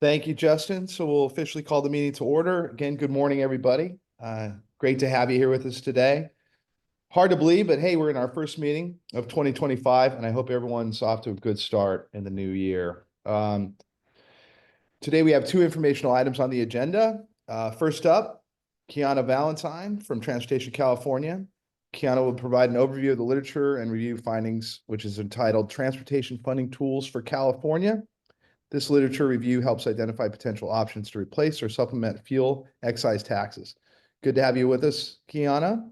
Thank you, Justin. So we'll officially call the meeting to order. Again, good morning, everybody. Great to have you here with us today. Hard to believe, but hey, we're in our first meeting of 2025, and I hope everyone's off to a good start in the new year. Today we have two informational items on the agenda. First up, Kiana Valentine from Transportation California. Kiana will provide an overview of the literature and review findings, which is entitled Transportation Funding Tools for California. This literature review helps identify potential options to replace or supplement fuel excise taxes. Good to have you with us, Kiana.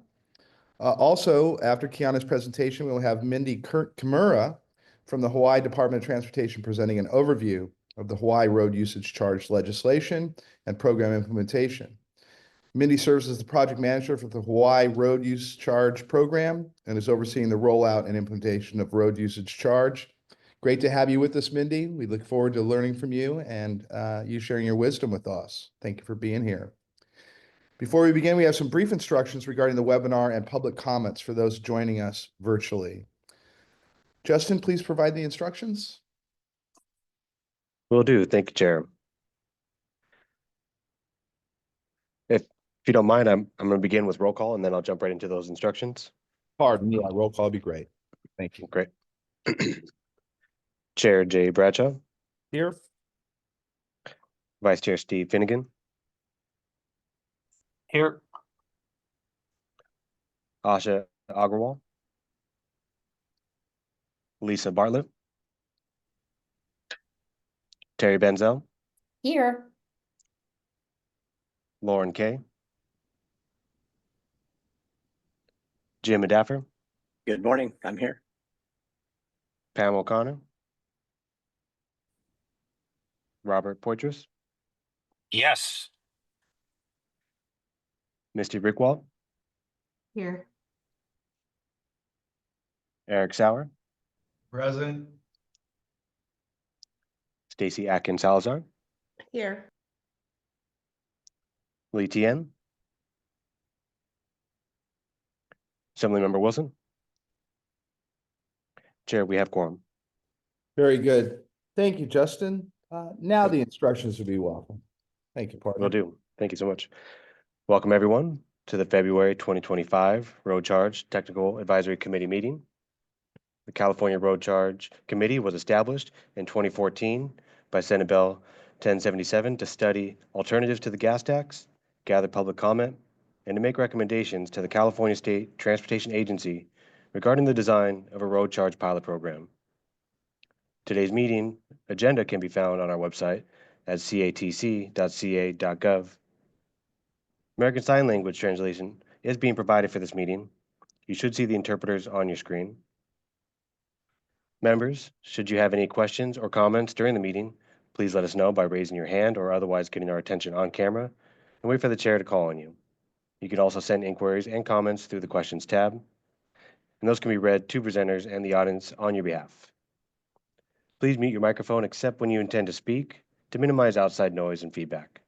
Also, after Kiana's presentation, we'll have Mindy Kimura from the Hawaii Department of Transportation presenting an overview of the Hawaii Road Usage Charge legislation and program implementation. Mindy serves as the project manager for the Hawaii Road Use Charge program and is overseeing the rollout and implementation of road usage charge. Great to have you with us, Mindy. We look forward to learning from you and you sharing your wisdom with us. Thank you for being here. Before we begin, we have some brief instructions regarding the webinar and public comments for those joining us virtually. Justin, please provide the instructions. Will do. Thank you, Chair. If you don't mind, I'm going to begin with roll call and then I'll jump right into those instructions. Pardon, yeah, roll call would be great. Thank you. Great. Chair Jay Bradshaw. Here. Vice Chair Steve Finnegan. Here. Asha Agrawal. Lisa Bartlett. Terry Benzel. Here. Lauren Kay. Jim Adaffer. Good morning. I'm here. Pam O'Connor. Robert Poitras. Yes. Misty Rickwald. Here. Eric Sauer. Present. Stacy Atkins Salazar. Here. Lee Tien. Assemblymember Wilson. Chair, we have quorum. Very good. Thank you, Justin. Now the instructions would be welcome. Thank you, partner. Will do. Thank you so much. Welcome, everyone, to the February 2025 Road Charge Technical Advisory Committee meeting. The California Road Charge Committee was established in 2014 by Senate Bill 1077 to study alternatives to the gas tax, gather public comment, and to make recommendations to the California State Transportation Agency regarding the design of a road charge pilot program. Today's meeting agenda can be found on our website at catc.ca.gov. American Sign Language translation is being provided for this meeting. You should see the interpreters on your screen. Members, should you have any questions or comments during the meeting, please let us know by raising your hand or otherwise getting our attention on camera and wait for the chair to call on you. You can also send inquiries and comments through the questions tab, and those can be read to presenters and the audience on your behalf. Please mute your microphone except when you intend to speak to minimize outside noise and feedback.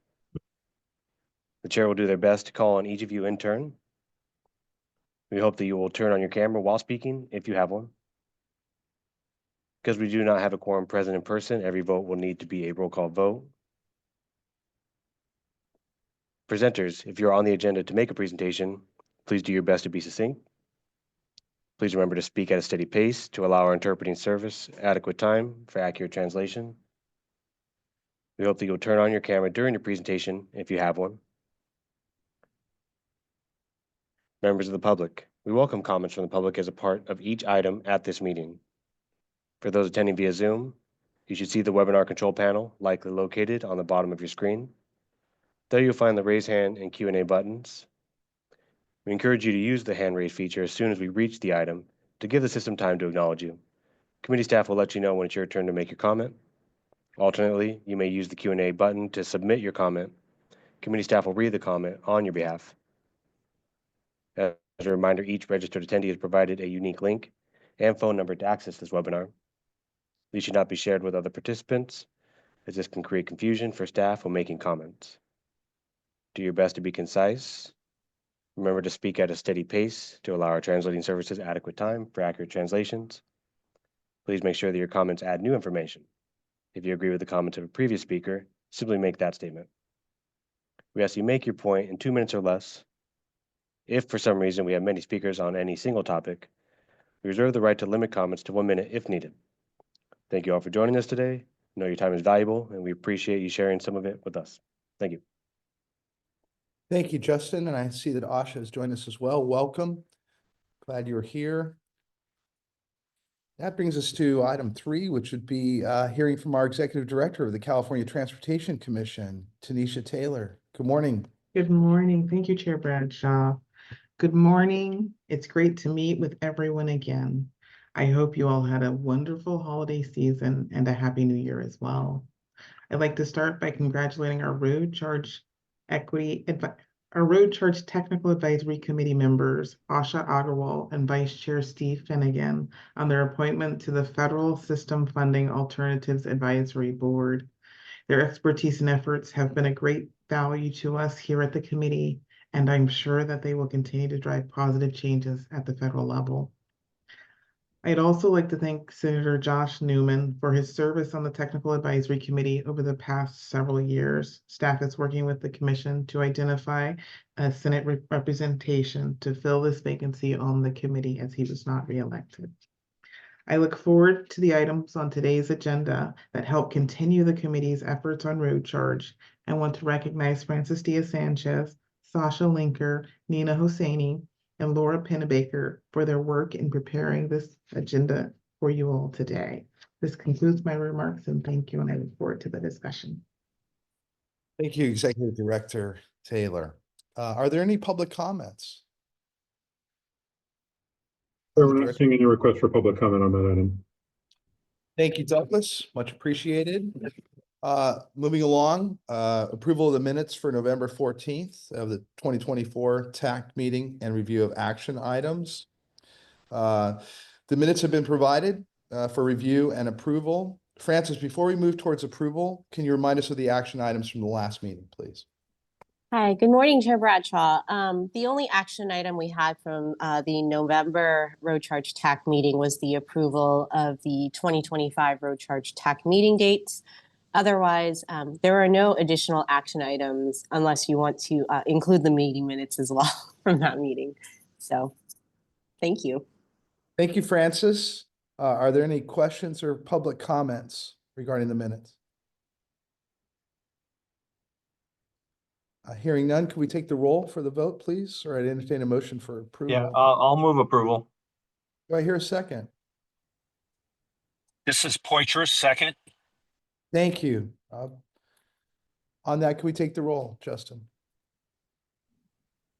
The chair will do their best to call on each of you in turn. We hope that you will turn on your camera while speaking if you have one. Because we do not have a quorum present in person, every vote will need to be a roll call vote. Presenters, if you're on the agenda to make a presentation, please do your best to be succinct. Please remember to speak at a steady pace to allow our interpreting service adequate time for accurate translation. We hope that you'll turn on your camera during your presentation if you have one. Members of the public, we welcome comments from the public as a part of each item at this meeting. For those attending via Zoom, you should see the webinar control panel likely located on the bottom of your screen. There you'll find the raise hand and Q&A buttons. We encourage you to use the hand raise feature as soon as we reach the item to give the system time to acknowledge you. Committee staff will let you know when it's your turn to make your comment. Alternately, you may use the Q&A button to submit your comment. Committee staff will read the comment on your behalf. As a reminder, each registered attendee is provided a unique link and phone number to access this webinar. These should not be shared with other participants, as this can create confusion for staff when making comments. Do your best to be concise. Remember to speak at a steady pace to allow our translating services adequate time for accurate translations. Please make sure that your comments add new information. If you agree with the comments of a previous speaker, simply make that statement. We ask you make your point in 2 minutes or less. If for some reason we have many speakers on any single topic, we reserve the right to limit comments to 1 minute if needed. Thank you all for joining us today. I know your time is valuable and we appreciate you sharing some of it with us. Thank you. Thank you, Justin. And I see that Asha has joined us as well. Welcome. Glad you're here. That brings us to item 3, which would be hearing from our Executive Director of the California Transportation Commission, Tanisha Taylor. Good morning. Good morning. Thank you, Chair Bradshaw. Good morning. It's great to meet with everyone again. I hope you all had a wonderful holiday season and a happy new year as well. I'd like to start by congratulating our Road Charge Technical Advisory Committee members, Asha Agarwal and Vice Chair Steve Finnegan, on their appointment to the Federal System Funding Alternatives Advisory Board. Their expertise and efforts have been a great value to us here at the committee, and I'm sure that they will continue to drive positive changes at the federal level. I'd also like to thank Senator Josh Newman for his service on the Technical Advisory Committee over the past several years. Staff is working with the commission to identify a Senate representation to fill this vacancy on the committee as he was not reelected. I look forward to the items on today's agenda that help continue the committee's efforts on road charge. I want to recognize Francis Diaz-Sanchez, Sasha Linker, Nina Hosseini, and Laura Pennebaker for their work in preparing this agenda for you all today. This concludes my remarks, and thank you, and I look forward to the discussion. Thank you, Executive Director Taylor. Are there any public comments? We're not seeing any requests for public comment on that item. Thank you, Douglas. Much appreciated. Moving along, approval of the minutes for November 14th of the 2024 TAC meeting and review of action items. The minutes have been provided for review and approval. Francis, before we move towards approval, can you remind us of the action items from the last meeting, please? Hi, good morning, Chair Bradshaw. The only action item we had from the November road charge TAC meeting was the approval of the 2025 road charge TAC meeting dates. Otherwise, there are no additional action items unless you want to include the meeting minutes as well from that meeting. So, thank you. Thank you, Francis. Are there any questions or public comments regarding the minutes? Hearing none, can we take the roll for the vote, please? Or I'd entertain a motion for approval. Yeah, I'll move approval. Do I hear a second? This is Poitras, second. Thank you. On that, can we take the roll, Justin?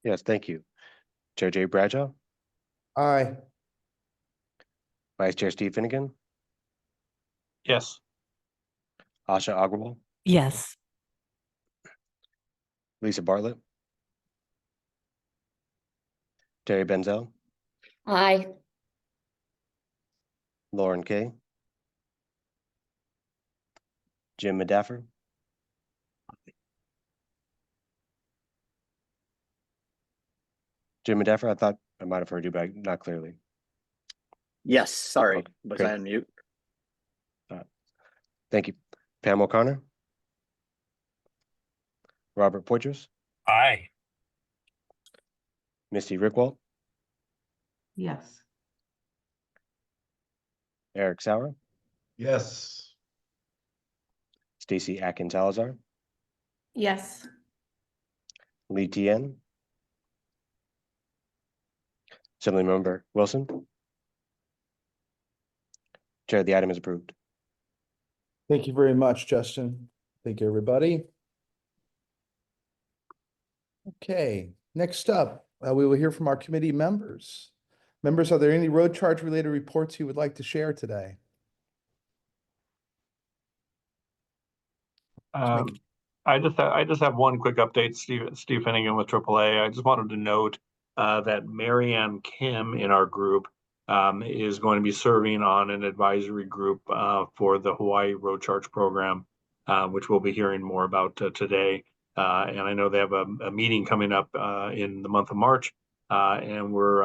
Yes, thank you. Chair Jay Bradshaw, Aye. Vice Chair Steve Finnegan, Yes. Asha Agarwal, Yes. Lisa Bartlett, Terry Benzel, Aye. Lauren Kay, Jim Medaffer, Jim Medaffer, I thought I might have heard you, but not clearly. Yes, sorry, Okay, was great. I on mute? Thank you. Pam O'Connor, Robert Poitras, Aye. Misty Rickwalt, Yes. Eric Sauer, Yes. Stacy Atkins Salazar, Yes. Lee Tien, Assemblymember Wilson. Chair, the item is approved. Thank you very much, Justin. Thank you, everybody. Okay, next up, we will hear from our committee members. Members, are there any road charge related reports you would like to share today? I just have one quick update. Steve Finnegan with AAA. I just wanted to note that Marianne Kim in our group is going to be serving on an advisory group for the Hawaii Road Charge Program, which we'll be hearing more about today. And I know they have a meeting coming up in the month of March, and we're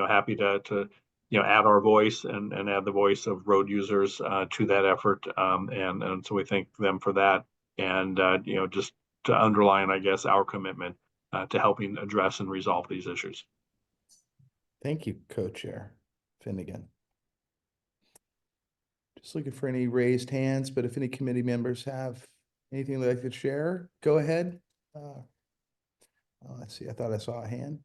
happy to add our voice and add the voice of road users to that effort. And so we thank them for that. and just to underline, I guess, our commitment to helping address and resolve these issues. Thank you, Co-Chair Finnegan. Just looking for any raised hands, but if any committee members have anything they'd like to share, go ahead. Let's see, I thought I saw a hand.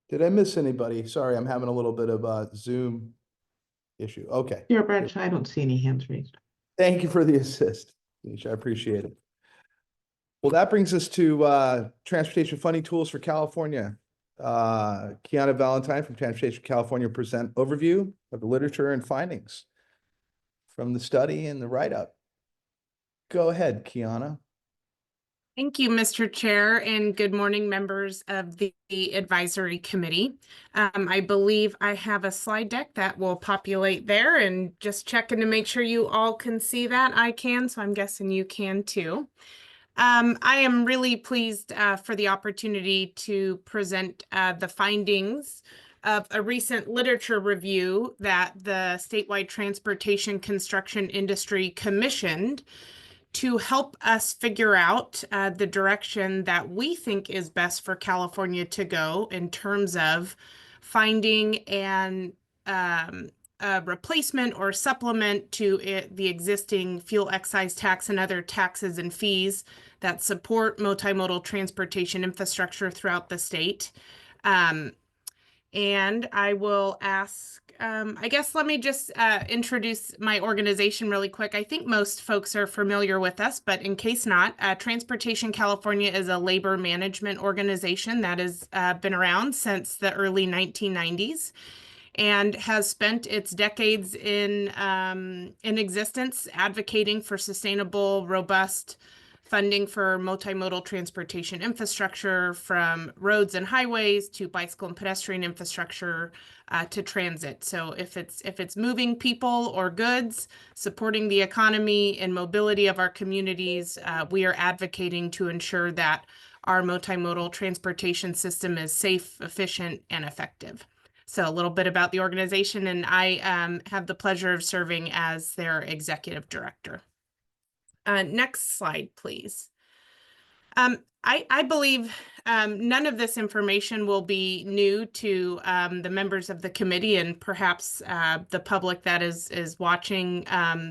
Did I miss anybody? Sorry, I'm having a little bit of a Zoom issue. Okay. Chair Bradshaw, I don't see any hands raised. Thank you for the assist, Nisha. I appreciate it. Well, that brings us to Transportation Funding Tools for California. Kiana Valentine from Transportation California present overview of the literature and findings from the study and the write-up. Go ahead, Kiana. Thank you, Mr. Chair, and good morning, members of the advisory committee. I believe I have a slide deck that will populate there, and just checking to make sure you all can see that. I can, so I'm guessing you can too. I am really pleased for the opportunity to present the findings of a recent literature review that the Statewide Transportation Construction Industry commissioned to help us figure out the direction that we think is best for California to go in terms of finding an a replacement or supplement to the existing fuel excise tax and other taxes and fees that support multimodal transportation infrastructure throughout the state. And I will ask, I guess, let me just introduce my organization really quick. I think most folks are familiar with us, but in case not, Transportation California is a labor management organization that has been around since the early 1990s and has spent its decades in existence advocating for sustainable, robust funding for multimodal transportation infrastructure, from roads and highways to bicycle and pedestrian infrastructure to transit. So if it's moving people or goods, supporting the economy and mobility of our communities, we are advocating to ensure that our multimodal transportation system is safe, efficient, and effective. So a little bit about the organization, and I have the pleasure of serving as their executive director. Next slide, please. I believe none of this information will be new to the members of the committee and perhaps the public that is watching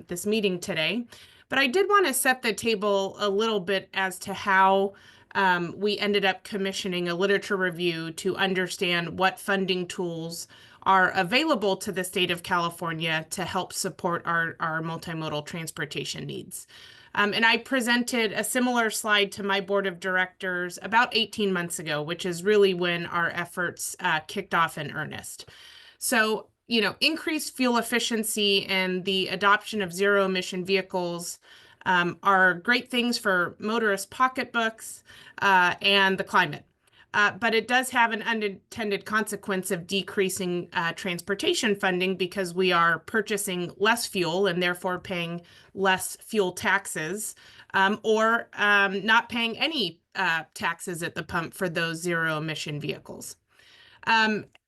this meeting today. But I did want to set the table a little bit as to how we ended up commissioning a literature review to understand what funding tools are available to the state of California to help support our multimodal transportation needs. And I presented a similar slide to my board of directors about 18 months ago, which is really when our efforts kicked off in earnest. So, increased fuel efficiency and the adoption of zero emission vehicles are great things for motorist pocketbooks and the climate. But it does have an unintended consequence of decreasing transportation funding because we are purchasing less fuel and therefore paying less fuel taxes or not paying any taxes at the pump for those zero emission vehicles.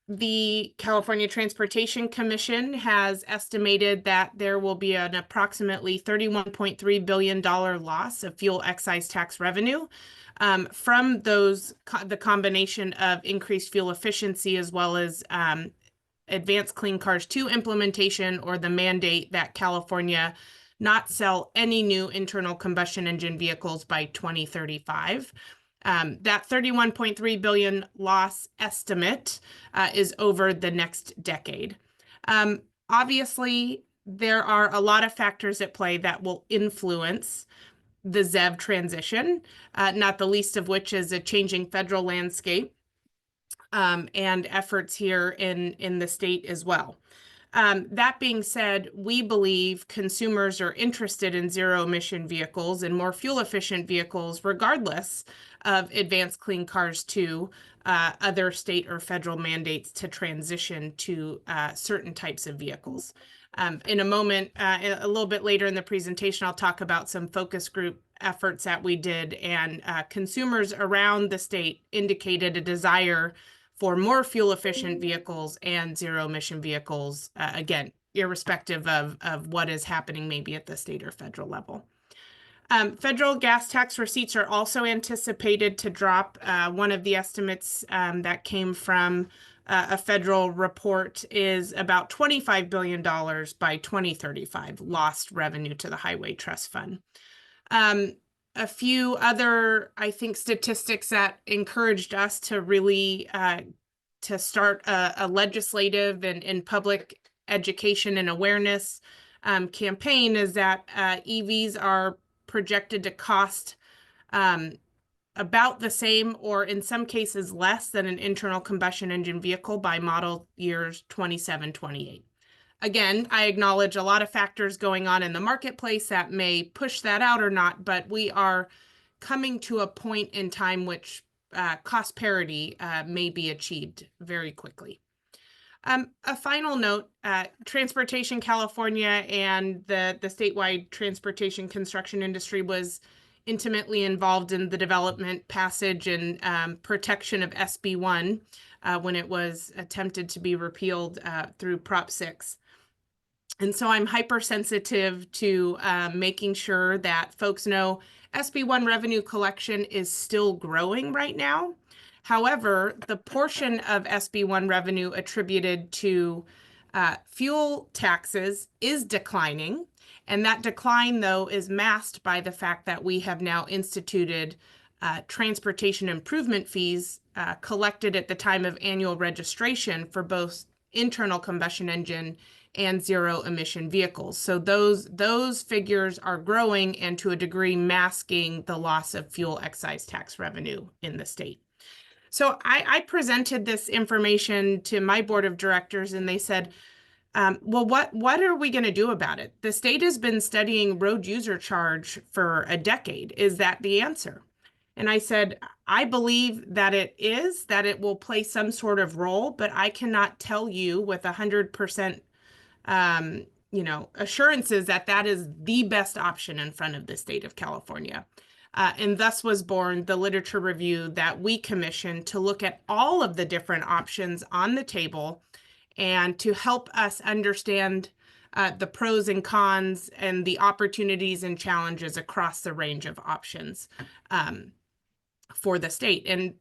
The California Transportation Commission has estimated that there will be an approximately $31.3 billion loss of fuel excise tax revenue from the combination of increased fuel efficiency as well as Advanced Clean Cars 2 implementation, or the mandate that California not sell any new internal combustion engine vehicles by 2035. That $31.3 billion loss estimate is over the next decade. Obviously, there are a lot of factors at play that will influence the ZEV transition, not the least of which is a changing federal landscape and efforts here in the state as well. That being said, we believe consumers are interested in zero emission vehicles and more fuel efficient vehicles, regardless of Advanced Clean Cars 2, other state or federal mandates to transition to certain types of vehicles. In a moment, a little bit later in the presentation, I'll talk about some focus group efforts that we did, and consumers around the state indicated a desire for more fuel efficient vehicles and zero emission vehicles, again, irrespective of what is happening maybe at the state or federal level. Federal gas tax receipts are also anticipated to drop. One of the estimates that came from a federal report is about $25 billion by 2035 lost revenue to the Highway Trust Fund. A few other, I think, statistics that encouraged us to really to start a legislative and public education and awareness campaign is that EVs are projected to cost about the same, or in some cases less, than an internal combustion engine vehicle by model years 27, 28. Again, I acknowledge a lot of factors going on in the marketplace that may push that out or not, but we are coming to a point in time which cost parity may be achieved very quickly. A final note, Transportation California and the statewide transportation construction industry was intimately involved in the development, passage, and protection of SB1 when it was attempted to be repealed through Prop 6. And so I'm hypersensitive to making sure that folks know SB1 revenue collection is still growing right now. However, the portion of SB1 revenue attributed to fuel taxes is declining. And that decline, though, is masked by the fact that we have now instituted transportation improvement fees collected at the time of annual registration for both internal combustion engine and zero emission vehicles. So those figures are growing and to a degree masking the loss of fuel excise tax revenue in the state. So I presented this information to my board of directors and they said, well, what are we going to do about it? The state has been studying road user charge for a decade. Is that the answer? And I said, I believe that it will play some sort of role, but I cannot tell you with 100% assurances that is the best option in front of the state of California. And thus was born the literature review that we commissioned to look at all of the different options on the table and to help us understand the pros and cons and the opportunities and challenges across the range of options for the state. And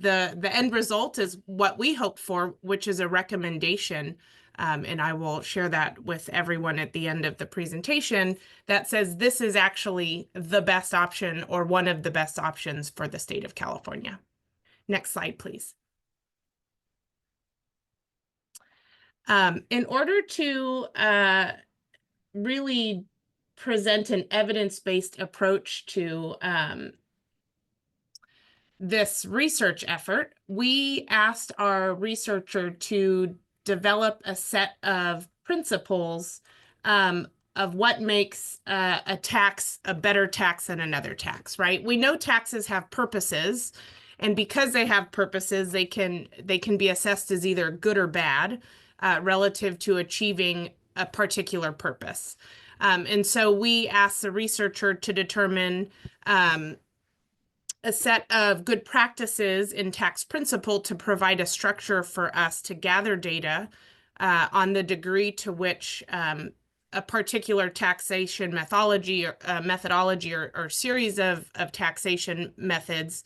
the end result is what we hope for, which is a recommendation. And I will share that with everyone at the end of the presentation that says this is actually the best option or one of the best options for the state of California. Next slide, please. In order to really present an evidence-based approach to this research effort, we asked our researcher to develop a set of principles of what makes a tax a better tax than another tax, right? We know taxes have purposes, and because they have purposes, they can be assessed as either good or bad relative to achieving a particular purpose. And so we asked the researcher to determine a set of good practices in tax principle to provide a structure for us to gather data on the degree to which a particular taxation methodology or series of taxation methods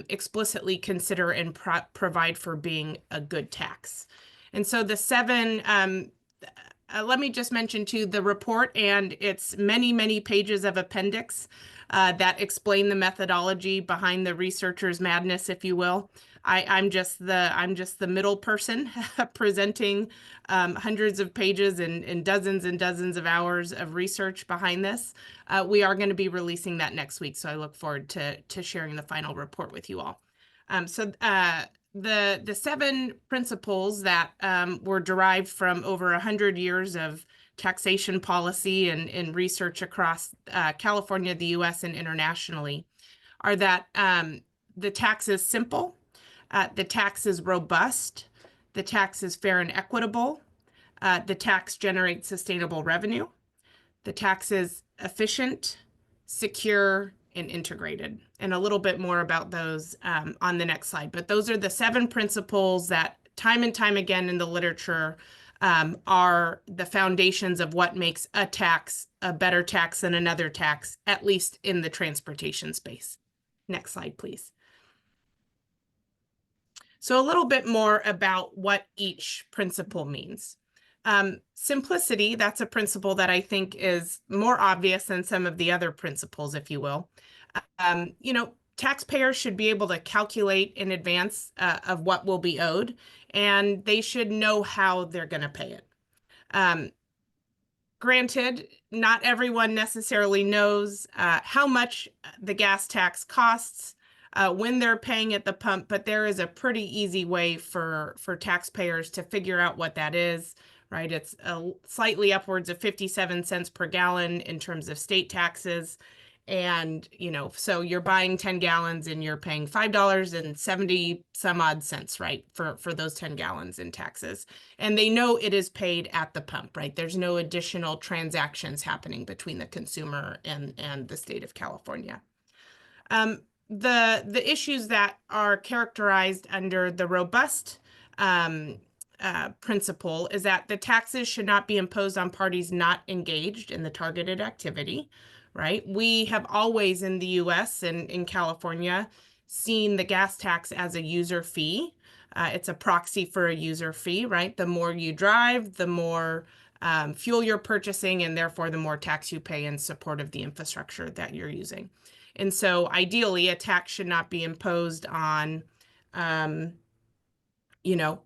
explicitly consider and provide for being a good tax. And so the seven, let me just mention too, the report and its many, many pages of appendix that explain the methodology behind the researcher's madness, if you will. I'm just the middle person presenting hundreds of pages and dozens of hours of research behind this. We are going to be releasing that next week, so I look forward to sharing the final report with you all. The seven principles that were derived from over 100 years of taxation policy and research across California, the US, and internationally are that the tax is simple, the tax is robust, the tax is fair and equitable, the tax generates sustainable revenue, the tax is efficient, secure, and integrated. And a little bit more about those on the next slide. But those are the seven principles that time and time again in the literature are the foundations of what makes a tax a better tax than another tax, at least in the transportation space. Next slide, please. So a little bit more about what each principle means. Simplicity, that's a principle that I think is more obvious than some of the other principles, if you will. You know, taxpayers should be able to calculate in advance of what will be owed, and they should know how they're going to pay it. Granted, not everyone necessarily knows how much the gas tax costs when they're paying at the pump, but there is a pretty easy way for taxpayers to figure out what that is, right? It's slightly upwards of 57 cents per gallon in terms of state taxes. And, you know, so you're buying 10 gallons and you're paying $5.70 some odd cents, right, for those 10 gallons in taxes. And they know it is paid at the pump, right? There's no additional transactions happening between the consumer and the state of California. The issues that are characterized under the robust principle is that the taxes should not be imposed on parties not engaged in the targeted activity, right? We have always in the US and in California seen the gas tax as a user fee. It's a proxy for a user fee, right? The more you drive, the more fuel you're purchasing, and therefore the more tax you pay in support of the infrastructure that you're using. And so ideally, a tax should not be imposed on, you know,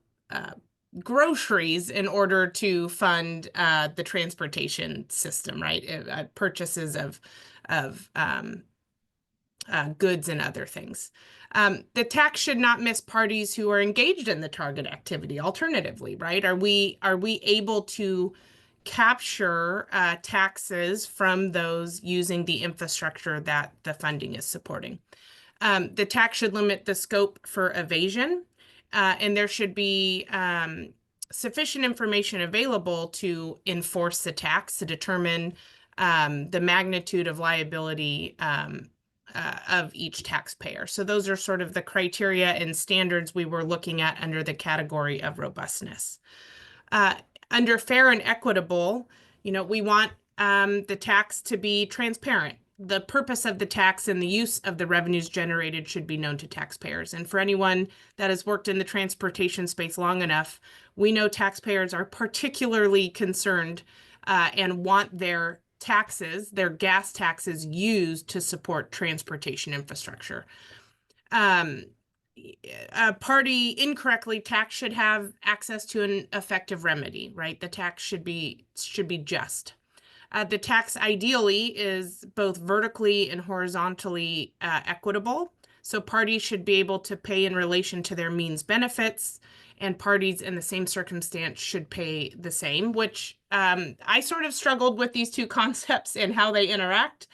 groceries in order to fund the transportation system, right? Purchases of goods and other things. The tax should not miss parties who are engaged in the target activity. Alternatively, right? Are we able to capture taxes from those using the infrastructure that the funding is supporting? The tax should limit the scope for evasion. And there should be sufficient information available to enforce the tax, to determine the magnitude of liability of each taxpayer. So those are sort of the criteria and standards we were looking at under the category of robustness. Under fair and equitable, you know, we want the tax to be transparent. The purpose of the tax and the use of the revenues generated should be known to taxpayers. And for anyone that has worked in the transportation space long enough, we know taxpayers are particularly concerned and want their taxes, their gas taxes, used to support transportation infrastructure. A party incorrectly taxed should have access to an effective remedy, right? The tax should be just. The tax ideally is both vertically and horizontally equitable. So parties should be able to pay in relation to their means benefits, and parties in the same circumstance should pay the same, which I sort of struggled with these two concepts and how they interact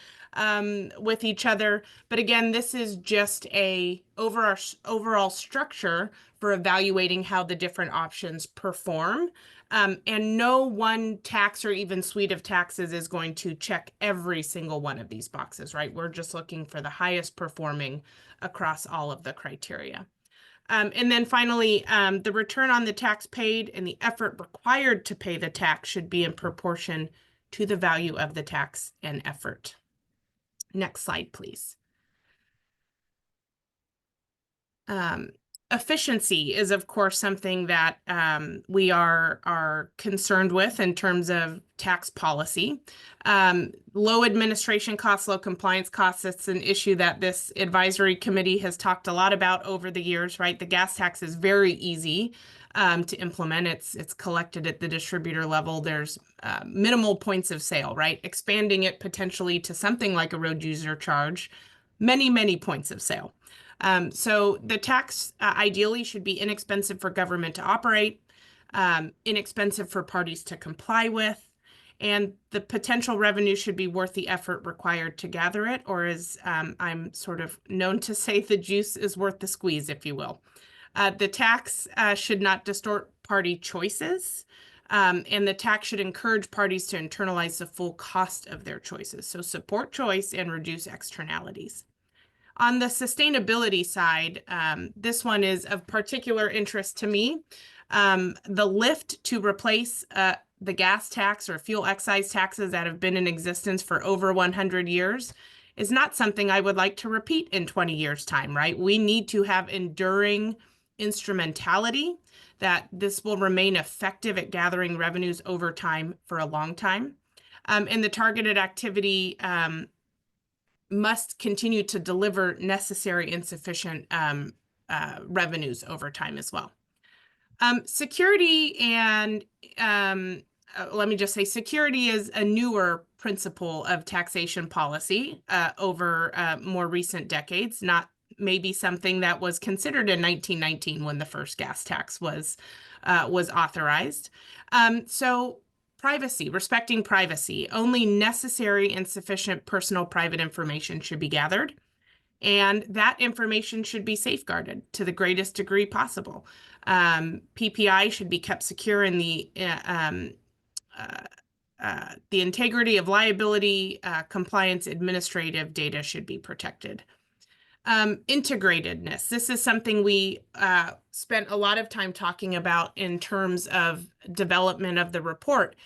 with each other. But again, this is just a overall structure for evaluating how the different options perform. And no one tax or even suite of taxes is going to check every single one of these boxes, right? We're just looking for the highest performing across all of the criteria. And then finally, the return on the tax paid and the effort required to pay the tax should be in proportion to the value of the tax and effort. Next slide, please. Efficiency is, of course, something that we are concerned with in terms of tax policy. Low administration costs, low compliance costs, it's an issue that this advisory committee has talked a lot about over the years, right? The gas tax is very easy to implement. It's collected at the distributor level. There's minimal points of sale, right? Expanding it potentially to something like a road user charge, many points of sale. So the tax ideally should be inexpensive for government to operate, inexpensive for parties to comply with, and the potential revenue should be worth the effort required to gather it, or as I'm sort of known to say, the juice is worth the squeeze, if you will. The tax should not distort party choices, and the tax should encourage parties to internalize the full cost of their choices. So support choice and reduce externalities. On the sustainability side, this one is of particular interest to me. The lift to replace the gas tax or fuel excise taxes that have been in existence for over 100 years is not something I would like to repeat in 20 years' time, right? We need to have enduring instrumentality that this will remain effective at gathering revenues over time for a long time. And the targeted activity must continue to deliver necessary and sufficient revenues over time as well. Security and let me just say, security is a newer principle of taxation policy over more recent decades, not maybe something that was considered in 1919 when the first gas tax was authorized. So privacy, respecting privacy, only necessary and sufficient personal private information should be gathered. And that information should be safeguarded to the greatest degree possible. PPI should be kept secure in the integrity of liability, compliance, administrative data should be protected. Integratedness. This is something we spent a lot of time talking about in terms of development of the report.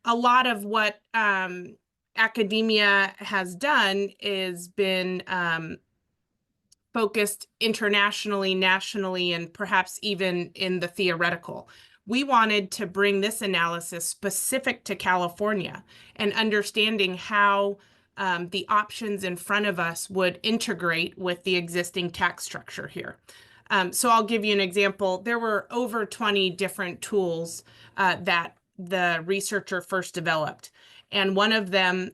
A lot of what academia has done is been focused internationally, nationally, and perhaps even in the theoretical. We wanted to bring this analysis specific to California and understanding how the options in front of us would integrate with the existing tax structure here. So I'll give you an example. There were over 20 different tools that the researcher first developed, and one of them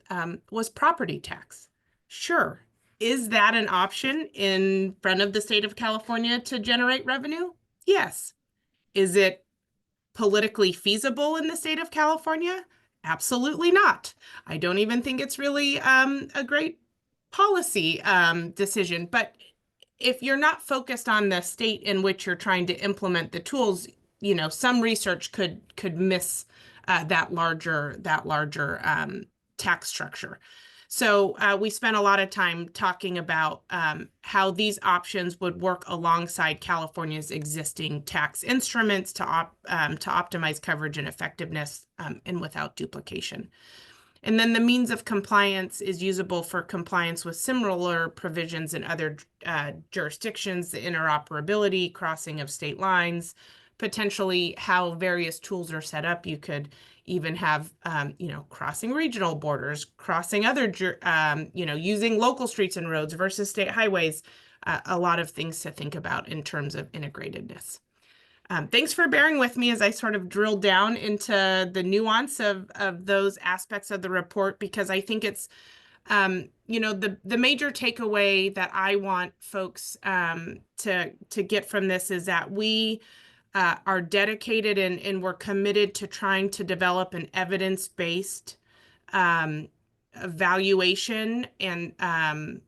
was property tax. Sure. Is that an option in front of the state of California to generate revenue? Yes. Is it politically feasible in the state of California? Absolutely not. I don't even think it's really a great policy decision. But if you're not focused on the state in which you're trying to implement the tools, you know, some research could miss that larger tax structure. So we spent a lot of time talking about how these options would work alongside California's existing tax instruments to optimize coverage and effectiveness and without duplication. And then the means of compliance is usable for compliance with similar provisions in other jurisdictions, the interoperability, crossing of state lines, potentially how various tools are set up. You could even have, crossing regional borders, crossing other, using local streets and roads versus state highways, a lot of things to think about in terms of integratedness. Thanks for bearing with me as I sort of drill down into the nuance of those aspects of the report, because I think it's, the major takeaway that I want folks to get from this is that we are dedicated and we're committed to trying to develop an evidence-based evaluation and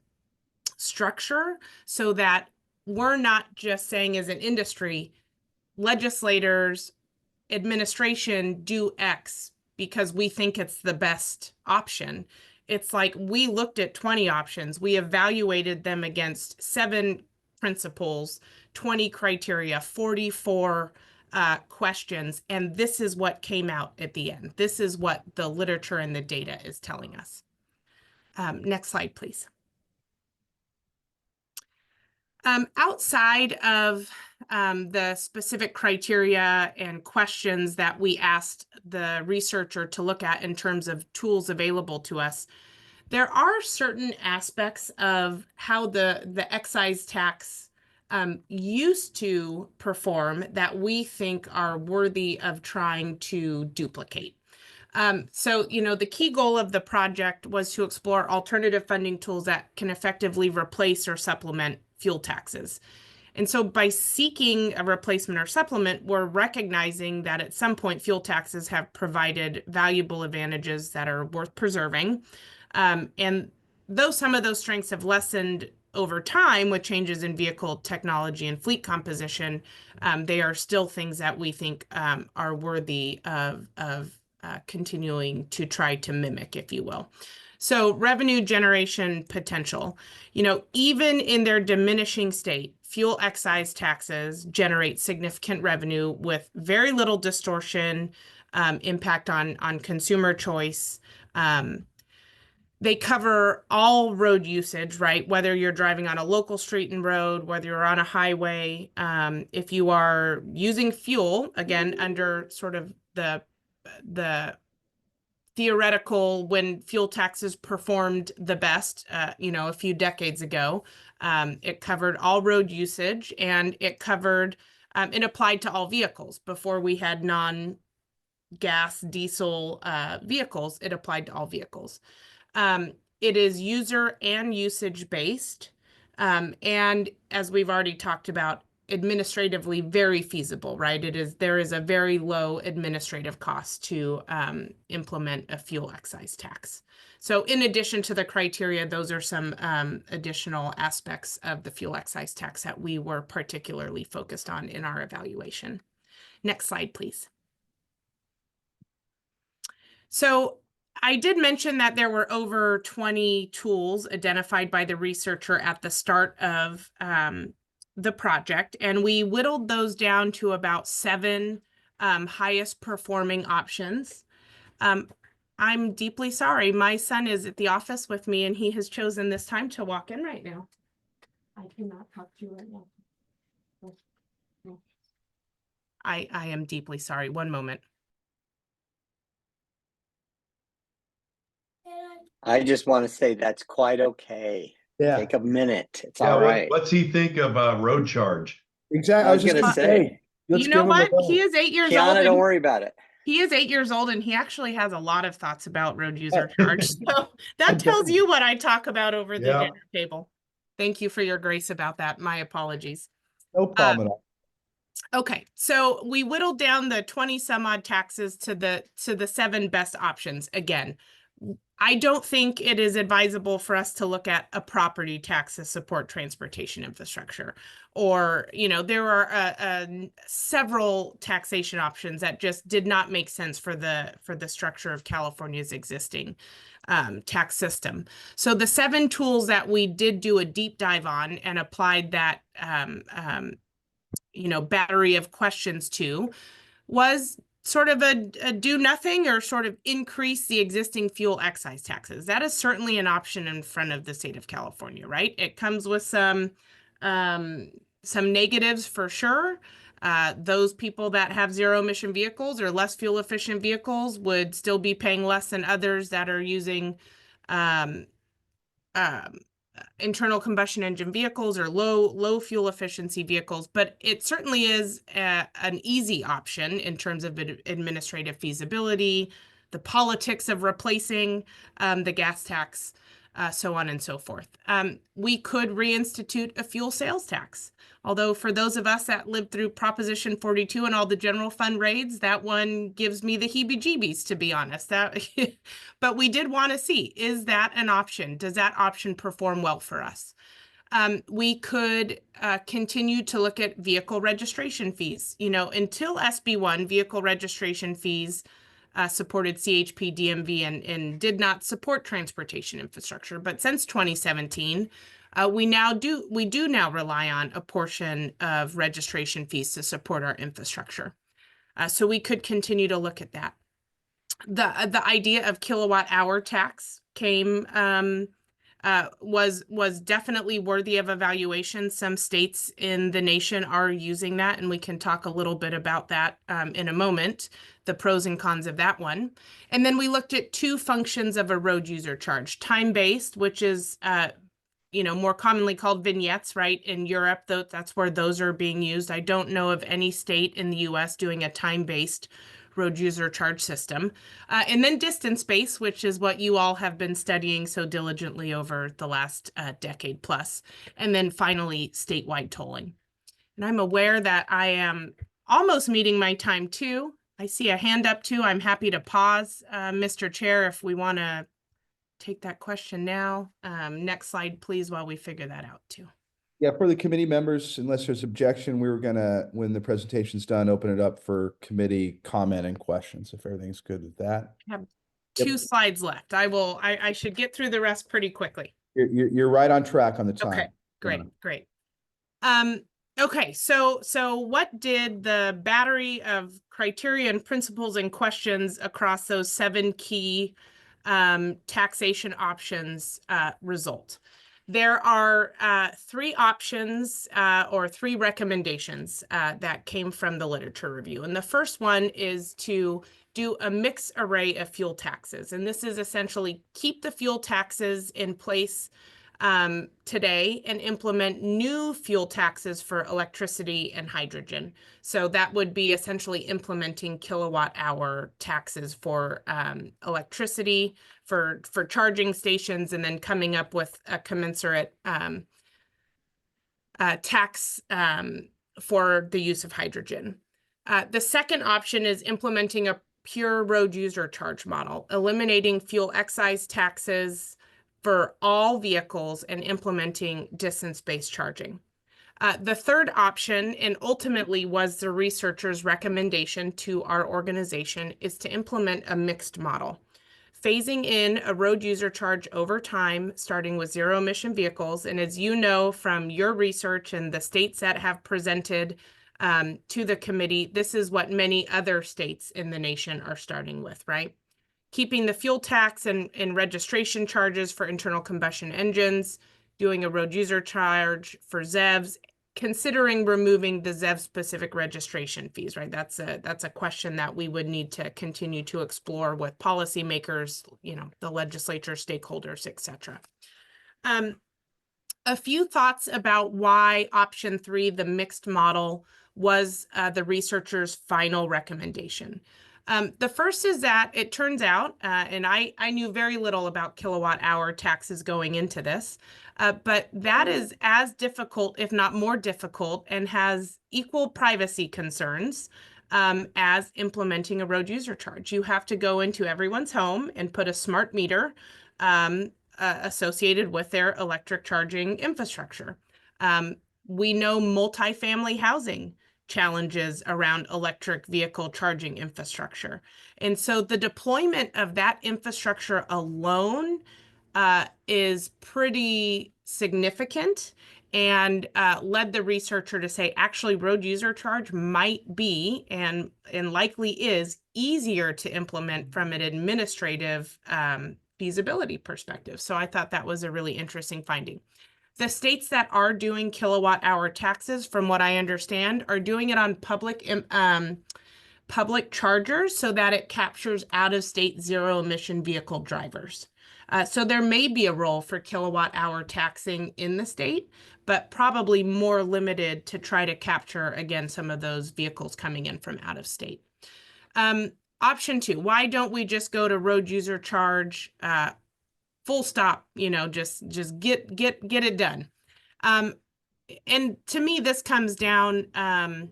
structure so that we're not just saying as an industry, legislators, administration do X because we think it's the best option. It's like we looked at 20 options. We evaluated them against 7 principles, 20 criteria, 44 questions, and this is what came out at the end. This is what the literature and the data is telling us. Next slide, please. Outside of the specific criteria and questions that we asked the researcher to look at in terms of tools available to us, there are certain aspects of how the excise tax used to perform that we think are worthy of trying to duplicate. So, the key goal of the project was to explore alternative funding tools that can effectively replace or supplement fuel taxes. And so by seeking a replacement or supplement, we're recognizing that at some point fuel taxes have provided valuable advantages that are worth preserving. And though some of those strengths have lessened over time with changes in vehicle technology and fleet composition, they are still things that we think are worthy of continuing to try to mimic, if you will. So revenue generation potential, you know, even in their diminishing state, fuel excise taxes generate significant revenue with very little distortion, impact on consumer choice. They cover all road usage, right? Whether you're driving on a local street and road, whether you're on a highway, if you are using fuel, again, under sort of the theoretical when fuel taxes performed the best, you know, a few decades ago, it covered all road usage, and it covered, it applied to all vehicles. Before we had non-gas diesel vehicles, it applied to all vehicles. It is user and usage based. And as we've already talked about, administratively very feasible, right? There is a very low administrative cost to implement a fuel excise tax. So in addition to the criteria, those are some additional aspects of the fuel excise tax that we were particularly focused on in our evaluation. Next slide, please. So I did mention that there were over 20 tools identified by the researcher at the start of the project, and we whittled those down to about 7 highest performing options. I'm deeply sorry. My son is at the office with me, and he has chosen this time to walk in right now. I cannot talk to you right now. I am deeply sorry. One moment. I just want to say that's quite okay. Yeah, Take a minute. It's Yeah, all right. what's he think of road charge? exactly. I was gonna say, let's You know give him a what? bell. He is 8 years old. Kiana, and don't worry about it. He is 8 years old, and he actually has a lot of thoughts about road user charge. So that tells you what I talk about over the Yeah. dinner table. Thank you for your grace about that. My apologies. No problem at all. Okay, so we whittled down the 20 some odd taxes to the 7 best options. Again, I don't think it is advisable for us to look at a property tax to support transportation infrastructure, or, you know, there are several taxation options that just did not make sense for the structure of California's existing tax system. So the 7 tools that we did do a deep dive on and applied that you know, battery of questions to was sort of a do nothing or sort of increase the existing fuel excise taxes. That is certainly an option in front of the state of California, right? It comes with some negatives for sure. Those people that have zero emission vehicles or less fuel efficient vehicles would still be paying less than others that are using internal combustion engine vehicles or low fuel efficiency vehicles, but it certainly is an easy option in terms of administrative feasibility, the politics of replacing the gas tax, so on and so forth. We could reinstitute a fuel sales tax. Although for those of us that lived through Proposition 42 and all the general fund raids, that one gives me the heebie-jeebies, to be honest. But we did want to see, is that an option? Does that option perform well for us? We could continue to look at vehicle registration fees. You know, until SB1, vehicle registration fees supported CHP, DMV, and did not support transportation infrastructure. But since 2017, we do now rely on a portion of registration fees to support our infrastructure. So we could continue to look at that. The idea of kilowatt hour tax came was definitely worthy of evaluation. Some states in the nation are using that, and we can talk a little bit about that in a moment, the pros and cons of that one. And then we looked at 2 functions of a road user charge: time-based, which is you know, more commonly called vignettes, right? In Europe, that's where those are being used. I don't know of any state in the US doing a time-based road user charge system. And then distance-based, which is what you all have been studying so diligently over the last decade plus. And then finally, statewide tolling. And I'm aware that I am almost meeting my time too. I see a hand up too. I'm happy to pause, Mr. Chair, if we want to take that question now. Next slide, please, while we figure that out too. Yeah, for the committee members, unless there's objection, we were gonna, when the presentation's done, open it up for committee comment and questions, if everything's good with that. Yep. 2 slides left. I should get through the rest pretty quickly. You're right on track on the time. Okay, great, Donna. great. Okay, so what did the battery of criteria and principles and questions across those 7 key taxation options result? There are 3 options or 3 recommendations that came from the literature review. And the first one is to do a mixed array of fuel taxes. And this is essentially keep the fuel taxes in place today and implement new fuel taxes for electricity and hydrogen. So that would be essentially implementing kilowatt hour taxes for electricity, for charging stations, and then coming up with a commensurate tax for the use of hydrogen. The second option is implementing a pure road user charge model, eliminating fuel excise taxes for all vehicles and implementing distance-based charging. The third option, and ultimately was the researchers' recommendation to our organization, is to implement a mixed model, phasing in a road user charge over time, starting with zero-emission vehicles. And as you know from your research and the states that have presented to the committee, this is what many other states in the nation are starting with, right? Keeping the fuel tax and registration charges for internal combustion engines, doing a road user charge for ZEVs, considering removing the ZEV-specific registration fees, right? That's a question that we would need to continue to explore with policymakers, you know, the legislature, stakeholders, et cetera. A few thoughts about why option 3, the mixed model, was the researchers' final recommendation. The first is that it turns out, and I knew very little about kilowatt hour taxes going into this, but that is as difficult, if not more difficult, and has equal privacy concerns as implementing a road user charge. You have to go into everyone's home and put a smart meter associated with their electric charging infrastructure. We know multifamily housing challenges around electric vehicle charging infrastructure. And so the deployment of that infrastructure alone is pretty significant, and led the researcher to say, actually, road user charge might be, and likely is, easier to implement from an administrative feasibility perspective. So I thought that was a really interesting finding. The states that are doing kilowatt hour taxes, from what I understand, are doing it on public chargers so that it captures out-of-state zero-emission vehicle drivers. So there may be a role for kilowatt hour taxing in the state, but probably more limited to try to capture, again, some of those vehicles coming in from out of state. Option 2, why don't we just go to road user charge, full stop, you know, just get it done. And to me, this comes down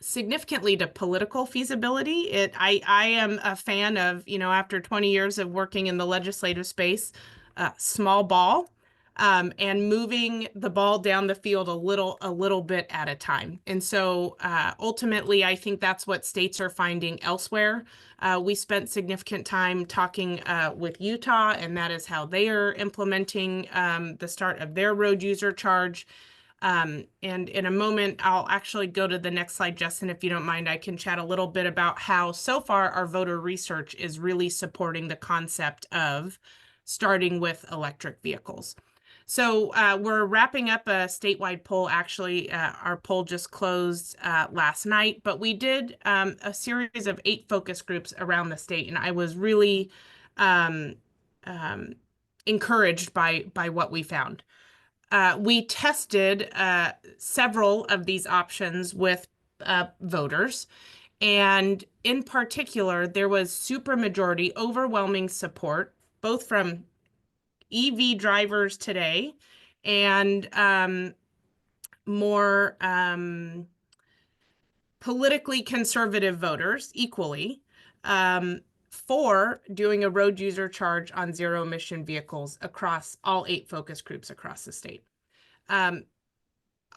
significantly to political feasibility. I am a fan of, you know, after 20 years of working in the legislative space, small ball, and moving the ball down the field a little bit at a time. And so ultimately, I think that's what states are finding elsewhere. We spent significant time talking with Utah, and that is how they are implementing the start of their road user charge. And in a moment, I'll actually go to the next slide, Justin, if you don't mind. I can chat a little bit about how so far our voter research is really supporting the concept of starting with electric vehicles. So we're wrapping up a statewide poll. Actually, our poll just closed last night, but we did a series of 8 focus groups around the state, and I was really encouraged by what we found. We tested several of these options with voters, and in particular, there was supermajority, overwhelming support, both from EV drivers today and more politically conservative voters equally for doing a road user charge on zero emission vehicles across all 8 focus groups across the state.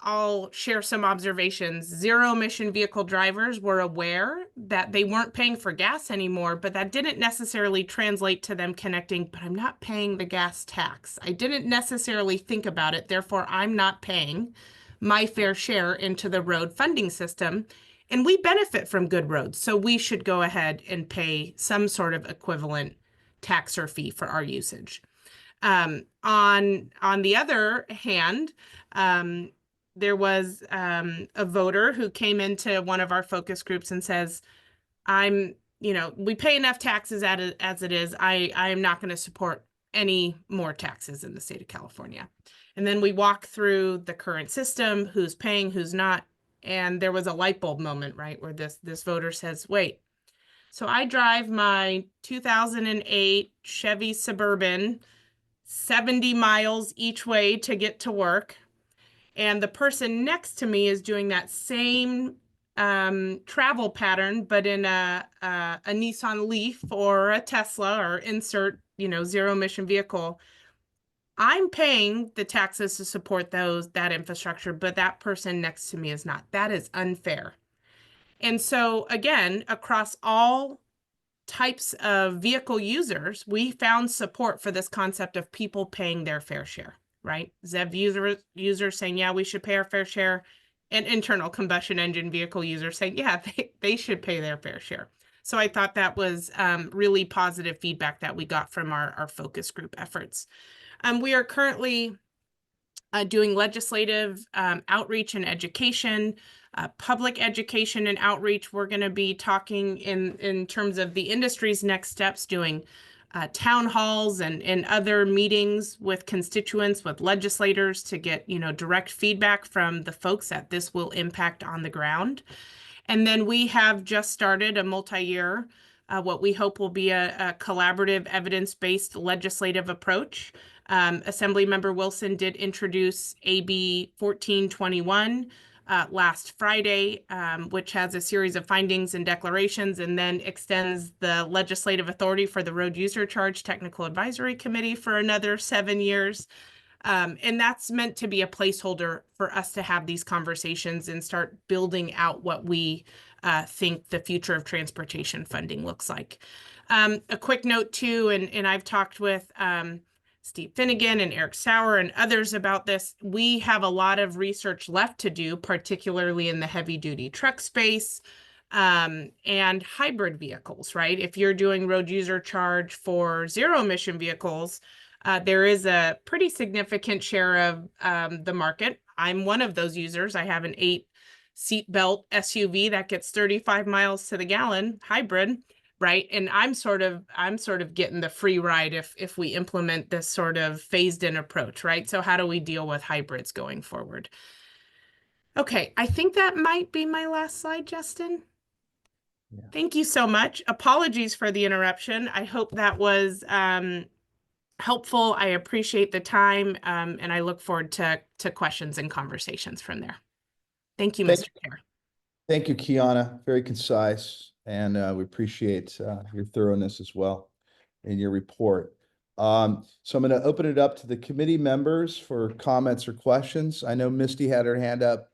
I'll share some observations. Zero emission vehicle drivers were aware that they weren't paying for gas anymore, but that didn't necessarily translate to them connecting, but I'm not paying the gas tax. I didn't necessarily think about it, therefore I'm not paying my fair share into the road funding system. And we benefit from good roads, so we should go ahead and pay some sort of equivalent tax or fee for our usage. On the other hand, there was a voter who came into one of our focus groups and says, we pay enough taxes as it is. I am not going to support any more taxes in the state of California. And then we walk through the current system, who's paying, who's not. And there was a light bulb moment, right, where this voter says, wait, so I drive my 2008 Chevy Suburban 70 miles each way to get to work. And the person next to me is doing that same travel pattern, but in a Nissan Leaf or a Tesla, or insert, zero emission vehicle. I'm paying the taxes to support that infrastructure, but that person next to me is not. That is unfair. And so again, across all types of vehicle users, we found support for this concept of people paying their fair share, right? ZEV users saying, yeah, we should pay our fair share, and internal combustion engine vehicle users saying, yeah, they should pay their fair share. So I thought that was really positive feedback that we got from our focus group efforts. We are currently doing legislative outreach and education, public education and outreach. We're going to be talking in terms of the industry's next steps, doing town halls and other meetings with constituents, with legislators, to get direct feedback from the folks that this will impact on the ground. And then we have just started a multi-year, what we hope will be a collaborative, evidence-based legislative approach. Assemblymember Wilson did introduce AB 1421 last Friday, which has a series of findings and declarations, and then extends the legislative authority for the Road User Charge Technical Advisory Committee for another 7 years. And that's meant to be a placeholder for us to have these conversations and start building out what we think the future of transportation funding looks like. A quick note too, and I've talked with Steve Finnegan and Eric Sauer and others about this. We have a lot of research left to do, particularly in the heavy duty truck space and hybrid vehicles, right? If you're doing road user charge for zero emission vehicles, there is a pretty significant share of the market. I'm one of those users. I have an 8-seat belt SUV that gets 35 miles to the gallon, hybrid. Right. And I'm sort of getting the free ride if we implement this sort of phased in approach. Right. So how do we deal with hybrids going forward? OK, I think that might be my last slide, Justin. Yeah. Thank you so much. Apologies for the interruption. I hope that was helpful. I appreciate the time and I look forward to questions and conversations from there. Thank you, Mr. Chair. Thank you, Kiana. Very concise. And we appreciate your thoroughness as well in your report. So I'm going to open it up to the committee members for comments or questions. I know Misty had her hand up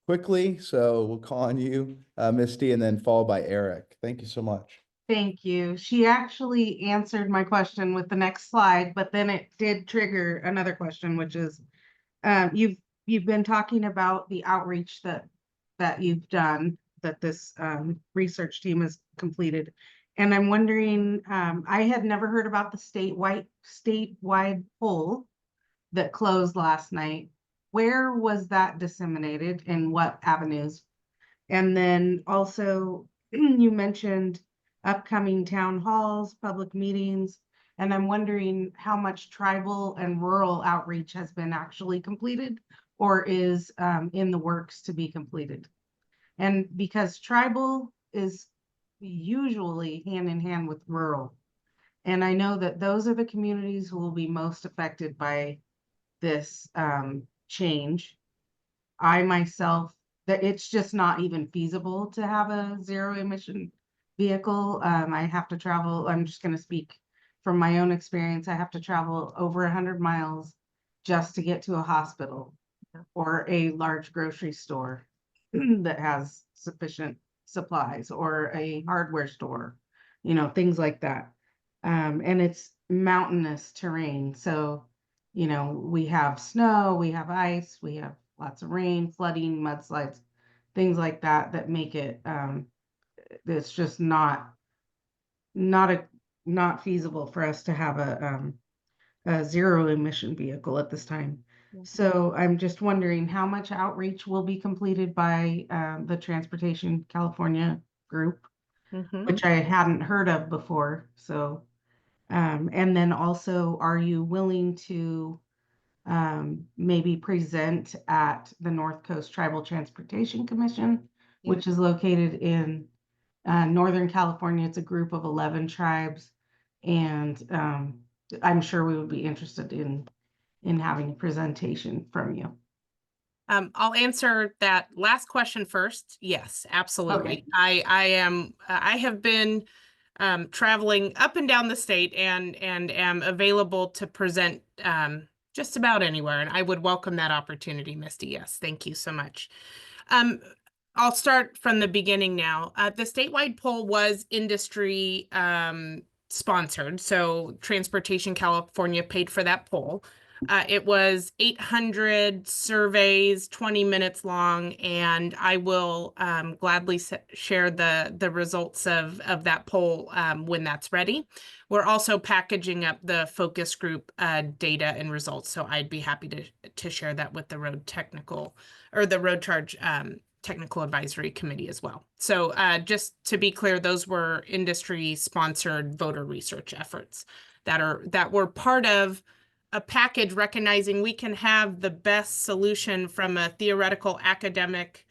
quickly, so we'll call on you, Misty, and then followed by Eric. Thank you so much. Thank you. She actually answered my question with the next slide, but then it did trigger another question, which is you've been talking about the outreach that you've done, that this research team has completed. And I'm wondering, I had never heard about the statewide poll that closed last night. Where was that disseminated, in what avenues? And then also you mentioned upcoming town halls, public meetings, and I'm wondering how much tribal and rural outreach has been actually completed or is in the works to be completed. And because tribal is usually hand in hand with rural. And I know that those are the communities who will be most affected by this change. I myself, that it's just not even feasible to have a zero emission vehicle. I have to travel, I'm just going to speak from my own experience. I have to travel over 100 miles just to get to a hospital. or a large grocery store that has sufficient supplies, or a hardware store, things like that. And it's mountainous terrain, so, we have snow, we have ice, we have lots of rain, flooding, mudslides, things like that, that make it, it's just not feasible for us to have a zero emission vehicle at this time. So I'm just wondering how much outreach will be completed by the Transportation California group, which I hadn't heard of before. So, and then also, are you willing to maybe present at the North Coast Tribal Transportation Commission, which is located in Northern California? It's a group of 11 tribes, and I'm sure we would be interested in having a presentation from you. I'll answer that last question first. Yes, absolutely. Okay. I have been traveling up and down the state and am available to present just about anywhere, and I would welcome that opportunity, Misty. Yes, thank you so much. I'll start from the beginning now. The statewide poll was industry sponsored, so Transportation California paid for that poll. It was 800 surveys, 20 minutes long, and I will gladly share the results of that poll when that's ready. We're also packaging up the focus group data and results, so I'd be happy to share that with the Road Charge Technical Advisory Committee as well. So just to be clear, those were industry-sponsored voter research efforts that were part of a package recognizing we can have the best solution from a theoretical academic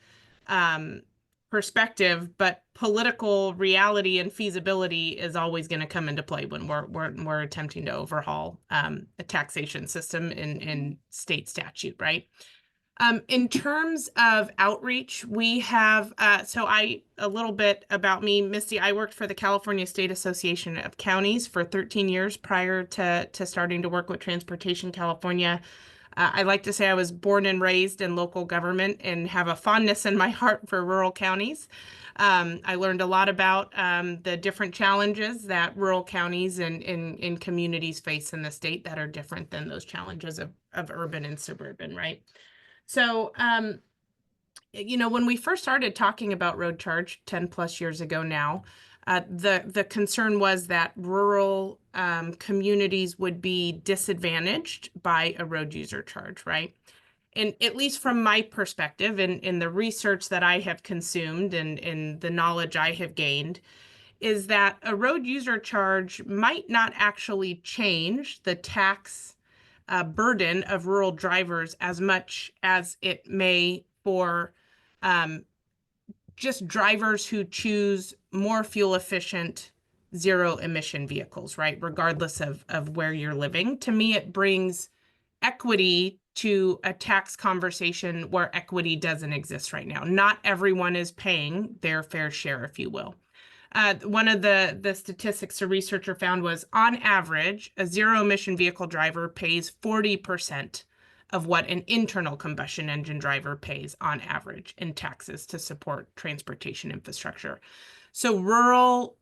perspective, but political reality and feasibility is always going to come into play when we're attempting to overhaul a taxation system in state statute, right? In terms of outreach, we have, a little bit about me, Misty. I worked for the California State Association of Counties for 13 years prior to starting to work with Transportation California. I like to say I was born and raised in local government and have a fondness in my heart for rural counties. I learned a lot about the different challenges that rural counties and communities face in the state that are different than those challenges of urban and suburban, right? So, when we first started talking about road charge 10 plus years ago now, the concern was that rural communities would be disadvantaged by a road user charge, right? And at least from my perspective, in the research that I have consumed and the knowledge I have gained, is that a road user charge might not actually change the tax burden of rural drivers as much as it may for just drivers who choose more fuel efficient zero emission vehicles, right? Regardless of where you're living. To me, it brings equity to a tax conversation where equity doesn't exist right now. Not everyone is paying their fair share, if you will. One of the statistics a researcher found was, on average, a zero emission vehicle driver pays 40% of what an internal combustion engine driver pays on average in taxes to support transportation infrastructure. So rural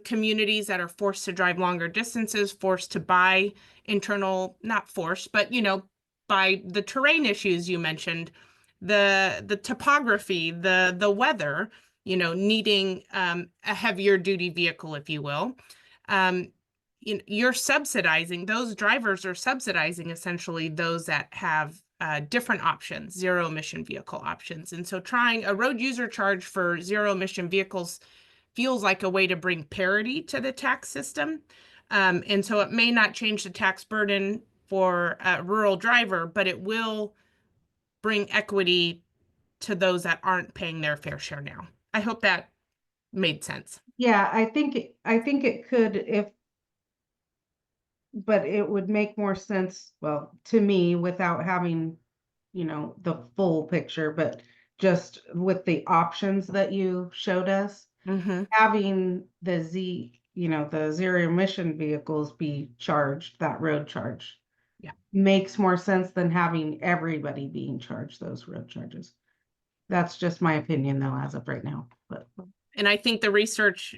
communities that are forced to drive longer distances, forced to buy not forced, but, by the terrain issues you mentioned, the topography, the weather, needing a heavier duty vehicle, if you will. You're subsidizing, those drivers are subsidizing essentially those that have different options, zero emission vehicle options. And so trying a road user charge for zero emission vehicles feels like a way to bring parity to the tax system. And so it may not change the tax burden for a rural driver, but it will bring equity to those that aren't paying their fair share now. I hope that made sense. Yeah, I think it could, but it would make more sense, well, to me, without having, the full picture, but just with the options that you showed us, having the zero emission vehicles be charged that road charge makes more sense than having everybody being charged those road charges. That's just my opinion though, as of right now, but. And I think the research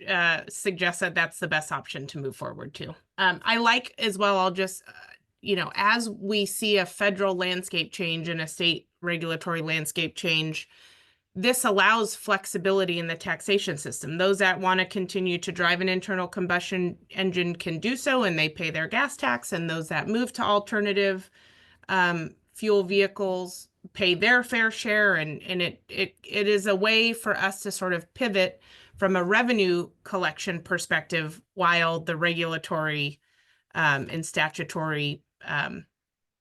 suggests that that's the best option to move forward to. I like as well, I'll just, as we see a federal landscape change and a state regulatory landscape change, this allows flexibility in the taxation system. Those that want to continue to drive an internal combustion engine can do so, and they pay their gas tax. And those that move to alternative fuel vehicles pay their fair share. And it is a way for us to sort of pivot from a revenue collection perspective while the regulatory and statutory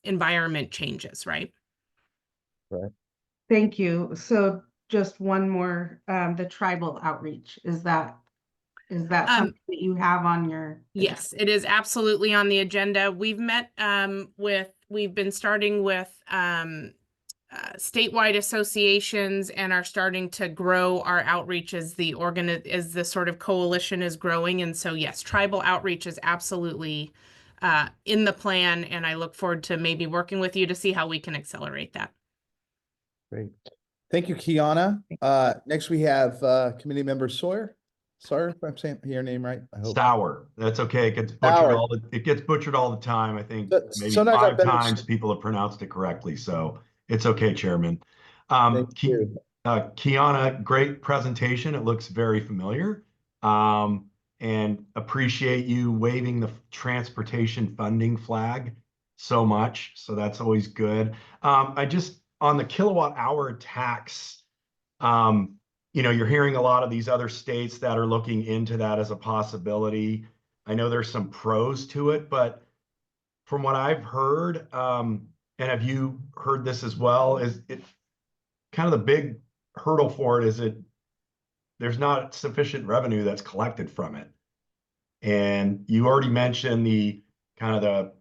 environment changes, right? Right. Thank you. So just one more, the tribal outreach, is that something that you have on your? Yes, it is absolutely on the agenda. We've met we've been starting with statewide associations and are starting to grow our outreach as the sort of coalition is growing. And so yes, tribal outreach is absolutely in the plan, and I look forward to maybe working with you to see how we can accelerate that. Great. Thank you, Kiana. Next we have Committee Member Sawyer. Sawyer, if I'm saying your name right, I hope. Sour. That's okay. It gets butchered it gets butchered all the time. I think maybe sometimes I've 5 been- times people have pronounced it correctly. So it's okay, Chairman. Thank you. Kiana, great presentation. It looks very familiar. And appreciate you waving the transportation funding flag so much. So that's always good. I just, on the kilowatt hour tax, you're hearing a lot of these other states that are looking into that as a possibility. I know there's some pros to it, but from what I've heard, and have you heard this as well, is it kind of the big hurdle for it is there's not sufficient revenue that's collected from it. And you already mentioned the kind of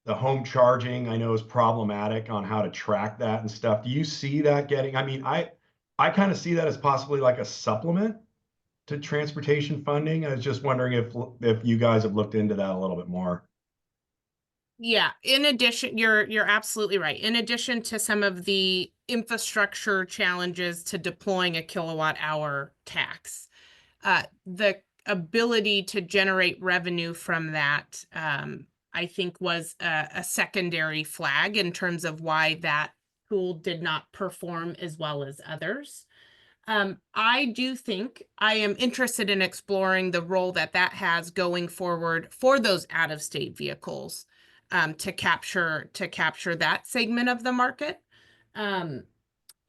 the home charging, I know, is problematic on how to track that and stuff. Do you see that getting, I kind of see that as possibly like a supplement to transportation funding. I was just wondering if you guys have looked into that a little bit more. Yeah, in addition, you're absolutely right. In addition to some of the infrastructure challenges to deploying a kilowatt hour tax, the ability to generate revenue from that, I think was a secondary flag in terms of why that tool did not perform as well as others. I do think I am interested in exploring the role that has going forward for those out-of-state vehicles to capture that segment of the market.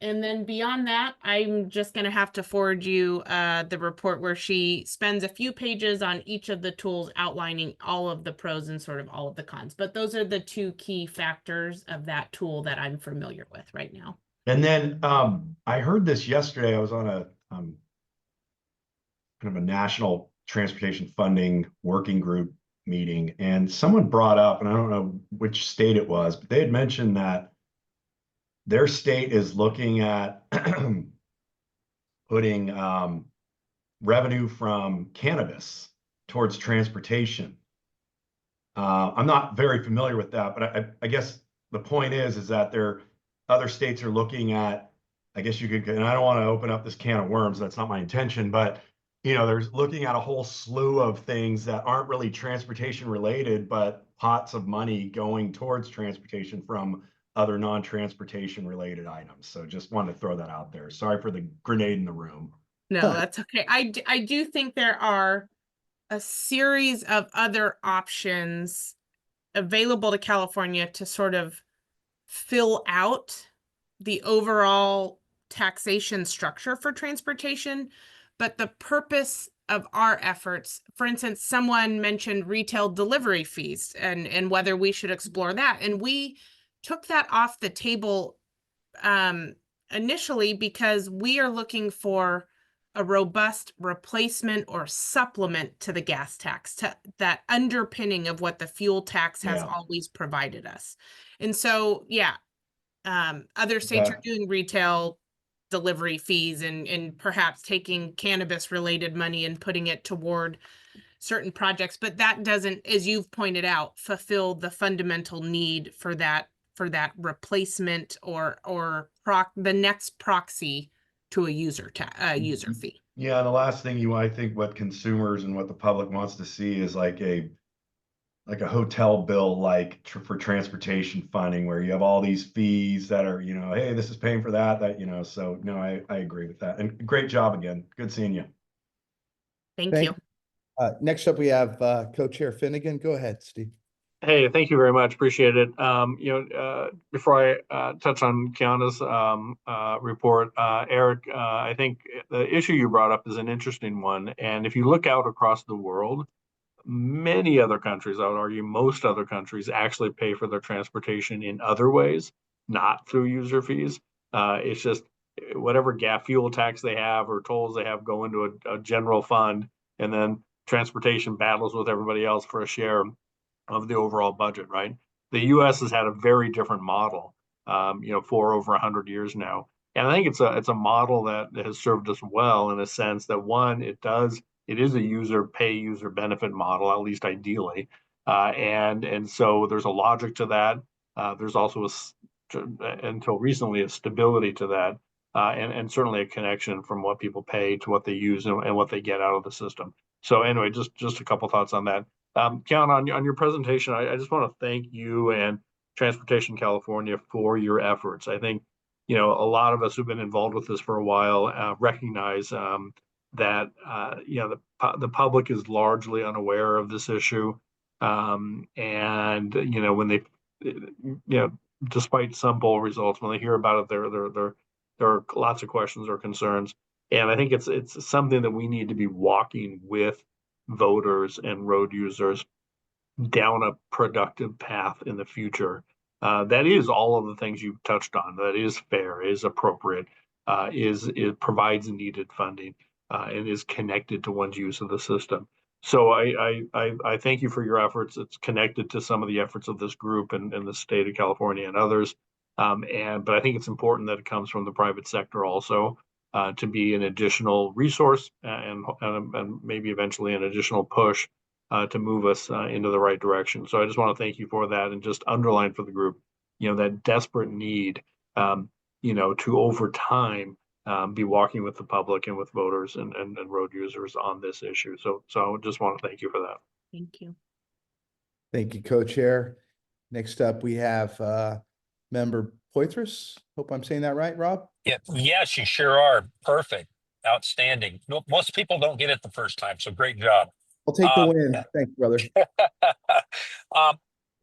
And then beyond that, I'm just going to have to forward you the report where she spends a few pages on each of the tools outlining all of the pros and sort of all of the cons. But those are the 2 key factors of that tool that I'm familiar with right now. And then I heard this yesterday. I was on a kind of a national transportation funding working group meeting, and someone brought up, and I don't know which state it was, but they had mentioned that their state is looking at putting revenue from cannabis towards transportation. I'm not very familiar with that, but I guess the point is that other states are looking at, I guess you could, and I don't want to open up this can of worms, that's not my intention, but they're looking at a whole slew of things that aren't really transportation related, but pots of money going towards transportation from other non-transportation related items. So just wanted to throw that out there. Sorry for the grenade in the room. No, that's okay. I do think there are a series of other options available to California to sort of fill out the overall taxation structure for transportation. But the purpose of our efforts, for instance, someone mentioned retail delivery fees and whether we should explore that. And we took that off the table initially because we are looking for a robust replacement or supplement to the gas tax, to that underpinning of what the fuel tax has always provided us. And so, other states are doing retail delivery fees and perhaps taking cannabis related money and putting it toward certain projects, but that doesn't, as you've pointed out, fulfill the fundamental need for that replacement or the next proxy to a user user fee. Yeah, the last thing I think what consumers and what the public wants to see is like a hotel bill, like for transportation funding, where you have all these fees that are, hey, this is paying for that, so no, I agree with that. And great job again. Good seeing you. Thank you. Next up, we have Co-Chair Finnegan. Go ahead, Steve. Hey, thank you very much. Appreciate it. Before I touch on Kiana's report, Eric, I think the issue you brought up is an interesting one. And if you look out across the world, many other countries, I would argue most other countries, actually pay for their transportation in other ways, not through user fees. It's just whatever gas fuel tax they have or tolls they have go into a general fund, and then transportation battles with everybody else for a share of the overall budget, right? The U.S. has had a very different model, for over 100 years now. And I think it's a model that has served us well in a sense that, one, it is a user benefit model, at least ideally. And so there's a logic to that. There's also until recently a stability to that, and certainly a connection from what people pay to what they use and what they get out of the system. So anyway, just a couple thoughts on that. Kiana, on your presentation, I just want to thank you and Transportation California for your efforts. I think, a lot of us who've been involved with this for a while recognize that the public is largely unaware of this issue, and when they, despite some poll results, when they hear about it, there are lots of questions or concerns, and I think it's something that we need to be walking with voters and road users down a productive path in the future. That is all of the things you've touched on. That is fair, is appropriate, it provides needed funding, and is connected to one's use of the system. So I thank you for your efforts. It's connected to some of the efforts of this group and the state of California and others. But I think it's important that it comes from the private sector also, to be an additional resource and maybe eventually an additional push to move us into the right direction. So I just want to thank you for that, and just underline for the group, that desperate need, to over time be walking with the public and with voters and road users on this issue. So I just want to thank you for that. Thank you. Thank you, Co-Chair. Next up, we have Member Poitras. Hope I'm saying that right, Rob? Yeah, yes, you sure are. Perfect. Outstanding. No, most people don't get it the first time, so great job. I'll take the win. Thanks, brother.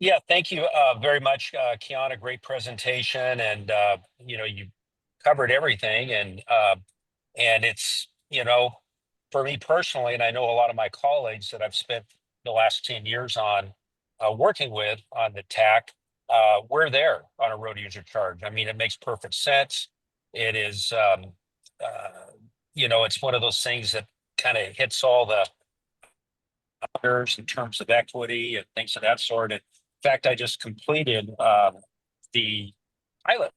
Yeah, thank you very much, Kiana. Great presentation, and you covered everything, and it's for me personally, and I know a lot of my colleagues that I've spent the last 10 years on working with on the TAC. We're there on a road user charge. I mean, it makes perfect sense. It is, it's one of those things that kind of hits all the others in terms of equity and things of that sort. And in fact, I just completed the pilot,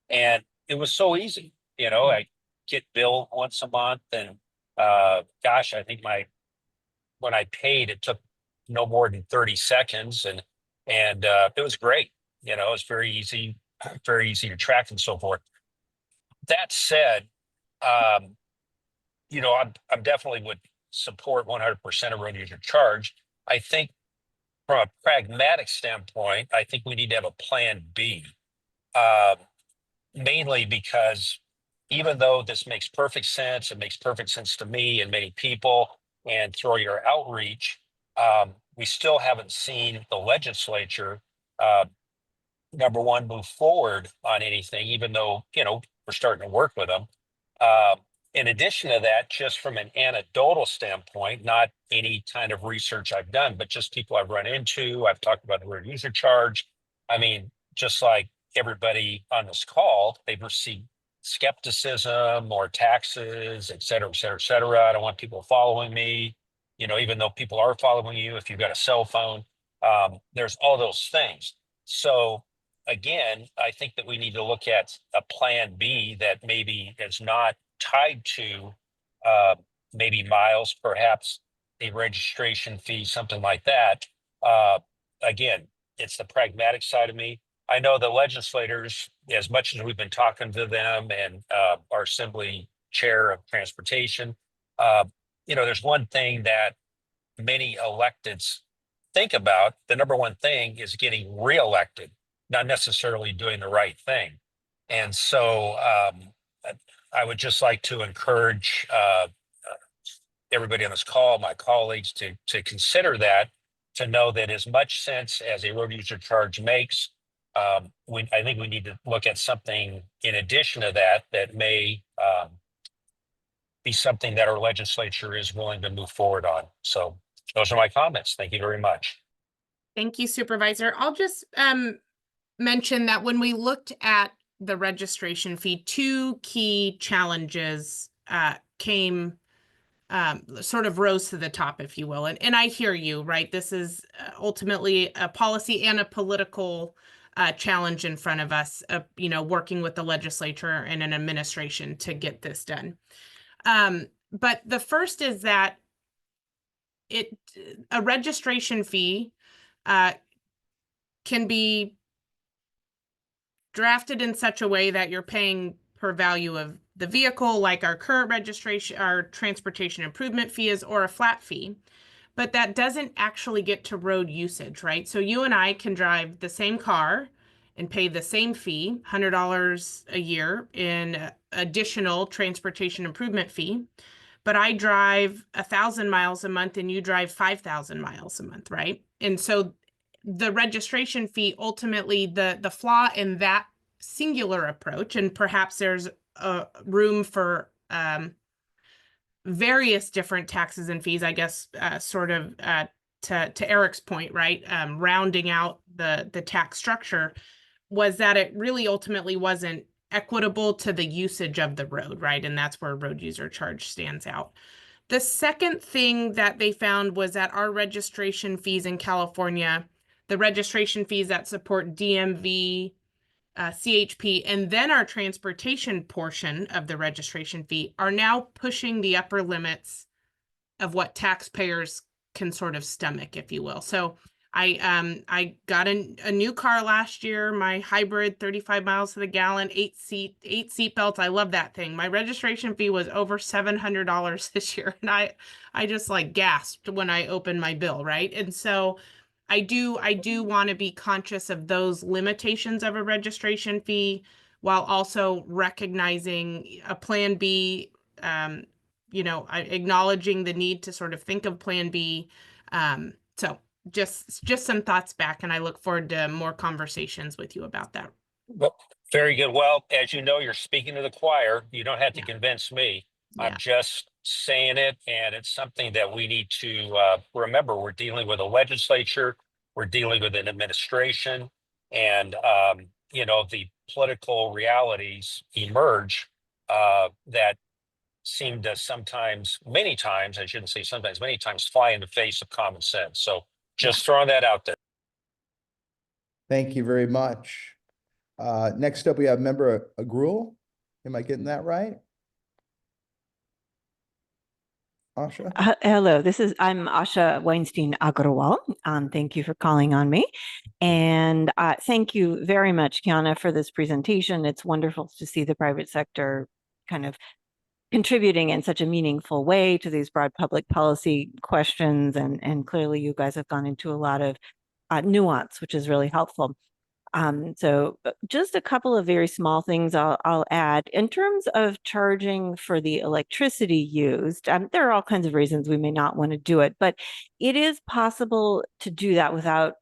and it was so easy. I get billed once a month, and gosh, I think when I paid, it took no more than 30 seconds, and it was great. It was very easy to track and so forth. That said, I'm definitely would support 100% of road user charge. I think from a pragmatic standpoint, I think we need to have a plan B, mainly because even though this makes perfect sense, it makes perfect sense to me and many people, and through your outreach, we still haven't seen the legislature, number one, move forward on anything, even though, we're starting to work with them. In addition to that, just from an anecdotal standpoint, not any kind of research I've done, but just people I've run into, I've talked about the road user charge. I mean, just like everybody on this call, they've received skepticism or taxes, et cetera, et cetera, et cetera. I don't want people following me, even though people are following you, if you've got a cell phone, there's all those things. So again, I think that we need to look at a plan B that maybe is not tied to maybe miles, perhaps a registration fee, something like that. Again, it's the pragmatic side of me. I know the legislators, as much as we've been talking to them and our assembly chair of transportation, there's one thing that many electeds think about. The number one thing is getting reelected, not necessarily doing the right thing. And so I would just like to encourage everybody on this call, my colleagues, to consider that, to know that as much sense as a road user charge makes, I think we need to look at something in addition to that may be something that our legislature is willing to move forward on. So those are my comments. Thank you very much. Thank you, Supervisor. I'll just mention that when we looked at the registration fee, two key challenges came sort of rose to the top, if you will. And I hear you, right? This is ultimately a policy and a political challenge in front of us, working with the legislature and an administration to get this done. But the first is that a registration fee can be drafted in such a way that you're paying per value of the vehicle, like our current registration, our transportation improvement fee is, or a flat fee, but that doesn't actually get to road usage, right? So you and I can drive the same car and pay the same fee, $100 a year in additional transportation improvement fee, but I drive 1,000 miles a month and you drive 5,000 miles a month, right? And so the registration fee, ultimately, the flaw in that singular approach, and perhaps there's room for various different taxes and fees, I guess, to Eric's point, right? Rounding out the tax structure, was that it really ultimately wasn't equitable to the usage of the road, right? And that's where road user charge stands out. The second thing that they found was that our registration fees in California, the registration fees that support DMV, CHP, and then our transportation portion of the registration fee are now pushing the upper limits of what taxpayers can sort of stomach, if you will. So I got a new car last year, my hybrid, 35 miles to the gallon, 8 seat belts. I love that thing. My registration fee was over $700 this year, and I just like gasped when I opened my bill, right? And so I do want to be conscious of those limitations of a registration fee, while also recognizing a Plan B, acknowledging the need to sort of think of Plan B. So just some thoughts back, and I look forward to more conversations with you about that. Well, very good. Well, as you know, you're speaking to the choir. You don't have to convince me. Yeah. I'm just saying it, and it's something that we need to remember. We're dealing with a legislature, we're dealing with an administration, and the political realities emerge that seem to sometimes, many times, I shouldn't say sometimes, many times, fly in the face of common sense. So just throwing that out there. Thank you very much. Next up, we have Member Agrul. Am I getting that right? Asha? Hello, I'm Asha Weinstein Agrawal. Thank you for calling on me. And thank you very much, Kiana, for this presentation. It's wonderful to see the private sector kind of contributing in such a meaningful way to these broad public policy questions. And clearly you guys have gone into a lot of nuance, which is really helpful. So just a couple of very small things I'll add. In terms of charging for the electricity used, there are all kinds of reasons we may not want to do it, but it is possible to do that without,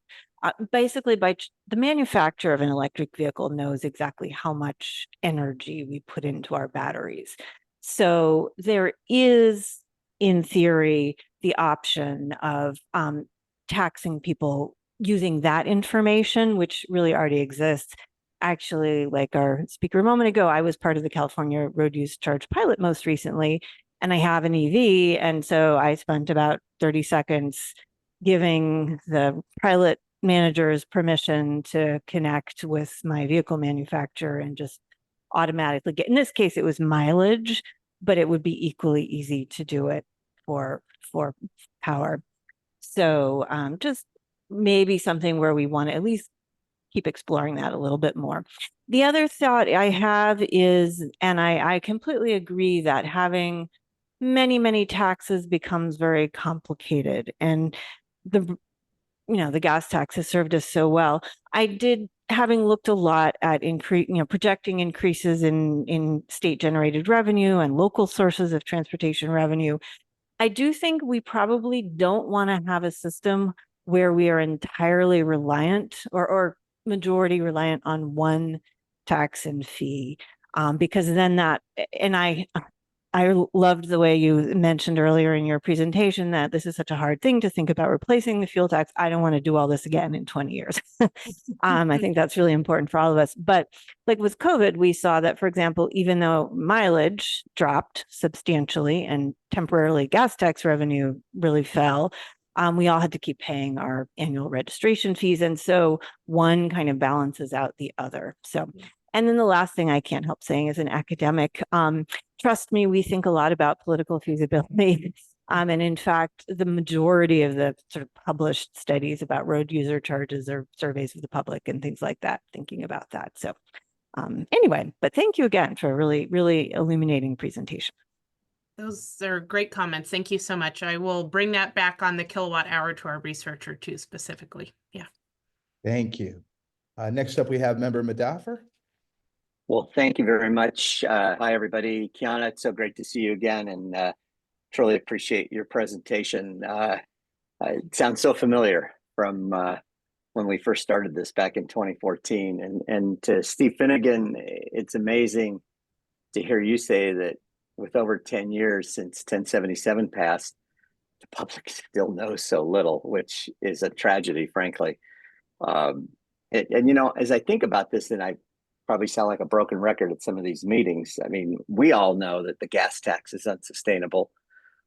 basically the manufacturer of an electric vehicle knows exactly how much energy we put into our batteries. So there is, in theory, the option of taxing people using that information, which really already exists. Actually, like our speaker a moment ago, I was part of the California Road Use Charge Pilot most recently, and I have an EV. And so I spent about 30 seconds giving the pilot managers permission to connect with my vehicle manufacturer and just automatically get, in this case, it was mileage, but it would be equally easy to do it for for power. So just maybe something where we want to at least keep exploring that a little bit more. The other thought I have is, and I completely agree that having many taxes becomes very complicated, and the gas tax has served us so well. Having looked a lot at projecting increases in state generated revenue and local sources of transportation revenue, I do think we probably don't want to have a system where we are entirely reliant or majority reliant on one tax and fee, because then I loved the way you mentioned earlier in your presentation that this is such a hard thing to think about replacing the fuel tax. I don't want to do all this again in 20 years. I think that's really important for all of us. But like with COVID, we saw that, for example, even though mileage dropped substantially and temporarily gas tax revenue really fell, we all had to keep paying our annual registration fees. And so one kind of balances out the other. So, and then the last thing I can't help saying as an academic, trust me, we think a lot about political feasibility. And in fact, the majority of the sort of published studies about road user charges are surveys of the public and things like that, thinking about that. So anyway, but thank you again for a really illuminating presentation. Those are great comments. Thank you so much. I will bring that back on the kilowatt hour to our researcher too, specifically. Yeah. Thank you. Next up, we have member Madaffer. Well, thank you very much. Hi, everybody. Kiana, it's so great to see you again, and truly appreciate your presentation. It sounds so familiar from when we first started this back in 2014. And to Steve Finnegan, it's amazing to hear you say that with over 10 years since 1077 passed, the public still knows so little, which is a tragedy, frankly. And as I think about this, and I probably sound like a broken record at some of these meetings. I mean, we all know that the gas tax is unsustainable.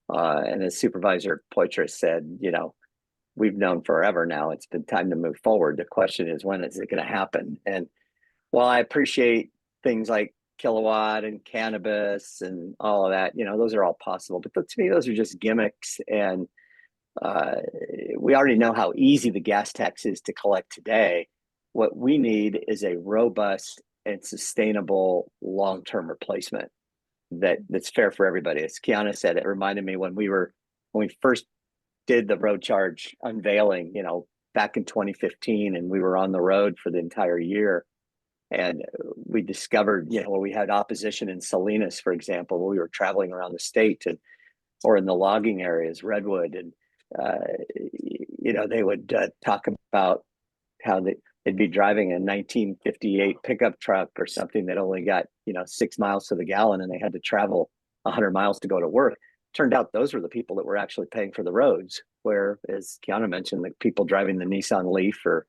And as Supervisor Poitras said, we've known forever now, it's been time to move forward. The question is, when is it going to happen? And while I appreciate things like kilowatt and cannabis and all of that, those are all possible. But to me, those are just gimmicks. And we already know how easy the gas tax is to collect today. What we need is a robust and sustainable long-term replacement that's fair for everybody. As Kiana said, it reminded me when we first did the road charge unveiling, back in 2015, and we were on the road for the entire year. And we discovered, where we had opposition in Salinas, for example, where we were traveling around the state or in the logging areas, Redwood, and they would talk about how they'd be driving a 1958 pickup truck or something that only got 6 miles to the gallon, and they had to travel 100 miles to go to work. Turned out those were the people that were actually paying for the roads, where, as Kiana mentioned, the people driving the Nissan Leaf or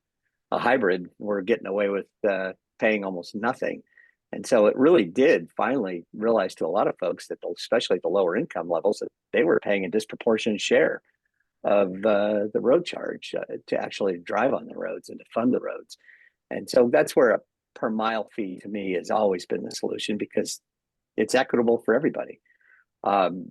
a hybrid were getting away with paying almost nothing. And so it really did finally realize to a lot of folks that, especially at the lower income levels, that they were paying a disproportionate share of the road charge to actually drive on the roads and to fund the roads. And so that's where a per mile fee to me has always been the solution, because it's equitable for everybody. And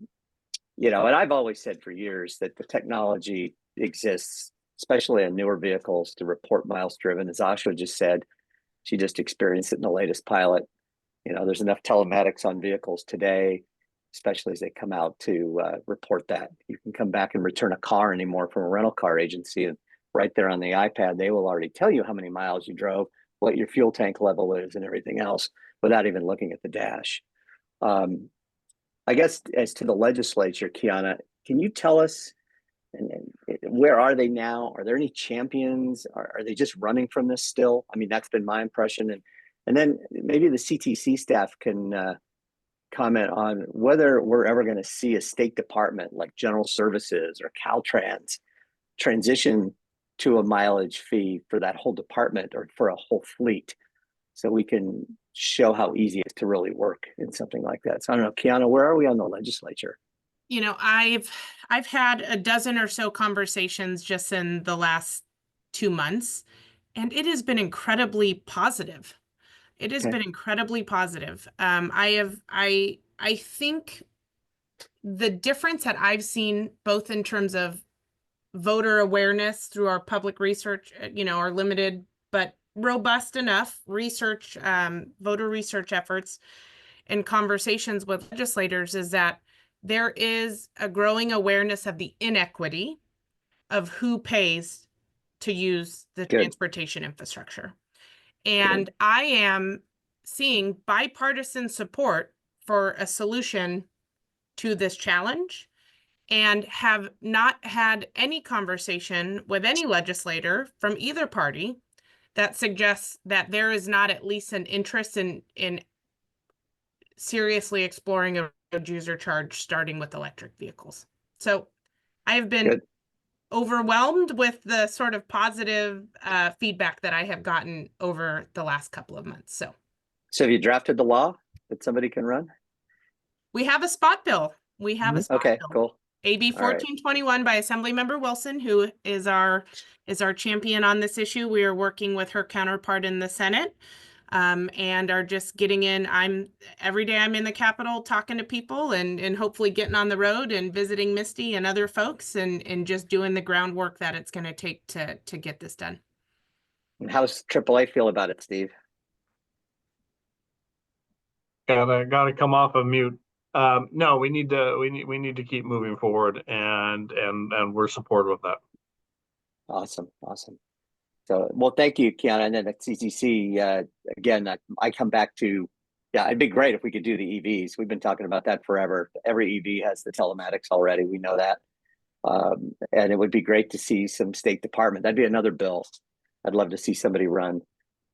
I've always said for years that the technology exists, especially on newer vehicles, to report miles driven. As Asha just said, she just experienced it in the latest pilot. There's enough telematics on vehicles today, especially as they come out, to report that. You can come back and return a car anymore from a rental car agency, and right there on the iPad, they will already tell you how many miles you drove, what your fuel tank level is, and everything else, without even looking at the dash. I guess as to the legislature, Kiana, can you tell us, and where are they now? Are there any champions? Are they just running from this still? I mean, that's been my impression. And then maybe the CTC staff can comment on whether we're ever going to see a state department like General Services or Caltrans transition to a mileage fee for that whole department or for a whole fleet, so we can show how easy it is to really work in something like that. So I don't know, Kiana, where are we on the legislature? I've had a dozen or so conversations just in the last 2 months, and it has been incredibly positive. It has been incredibly positive. I think the difference that I've seen both in terms of voter awareness through our public research, our limited but robust enough research, voter research efforts and conversations with legislators is that there is a growing awareness of the inequity of who pays to use the Good. transportation infrastructure. And I am seeing bipartisan support for a solution to this challenge, and have not had any conversation with any legislator from either party that suggests that there is not at least an interest in seriously exploring a road user charge starting with electric vehicles. So I have been overwhelmed with the sort of positive feedback that I have gotten over the last couple of months. So have you drafted the law that somebody can run? we have a spot bill. We have a spot bill. Cool. AB All right. 1421 by Assemblymember Wilson, who is our champion on this issue. We are working with her counterpart in the Senate, and are just getting in. Every day I'm in the Capitol talking to people and hopefully getting on the road and visiting Misty and other folks and just doing the groundwork that it's going to take to get this done. And how's AAA feel about it, Steve? Gotta come off of mute. No, we need to keep moving forward, and we're supportive of that. Awesome. So, well, thank you, Kiana. And then at CCC, again, I come back to, it'd be great if we could do the EVs. We've been talking about that forever. Every EV has the telematics already. We know that. And it would be great to see some State Department. That'd be another bill. I'd love to see somebody run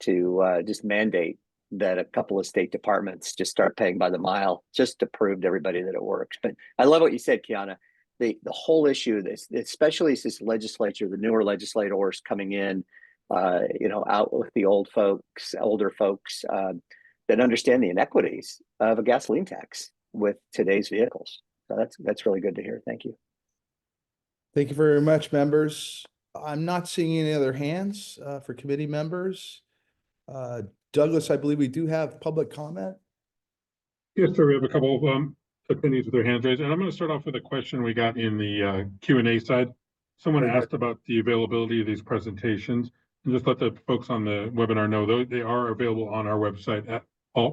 to just mandate that a couple of state departments just start paying by the mile, just to prove to everybody that it works. But I love what you said, Kiana. The whole issue, especially this legislature, the newer legislators coming in, out with the older folks that understand the inequities of a gasoline tax with today's vehicles. So that's really good to hear. Thank you. Thank you very much, members. I'm not seeing any other hands for committee members. Douglas, I believe we do have public comment. Yes, sir. We have a couple of attendees with their hands raised, and I'm going to start off with a question we got in the Q&A side. Someone asked about the availability of these presentations, and just let the folks on the webinar know they are available on our website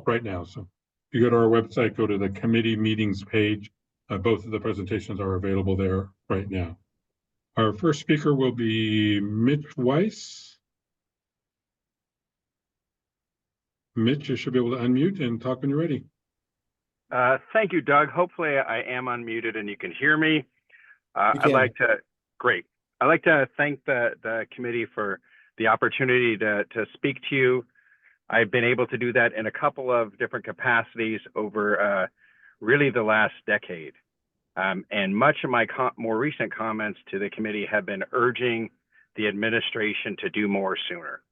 right now. So if you go to our website, go to the committee meetings page. Both of the presentations are available there right now. Our first speaker will be Mitch Weiss. Mitch, you should be able to unmute and talk when you're ready. Thank you, Doug. Hopefully I am unmuted and you can hear me. I'd like to thank the committee for the opportunity to speak to you. I've been able to do that in a couple of different capacities over really the last decade. And much of my more recent comments to the committee have been urging the administration to do more sooner.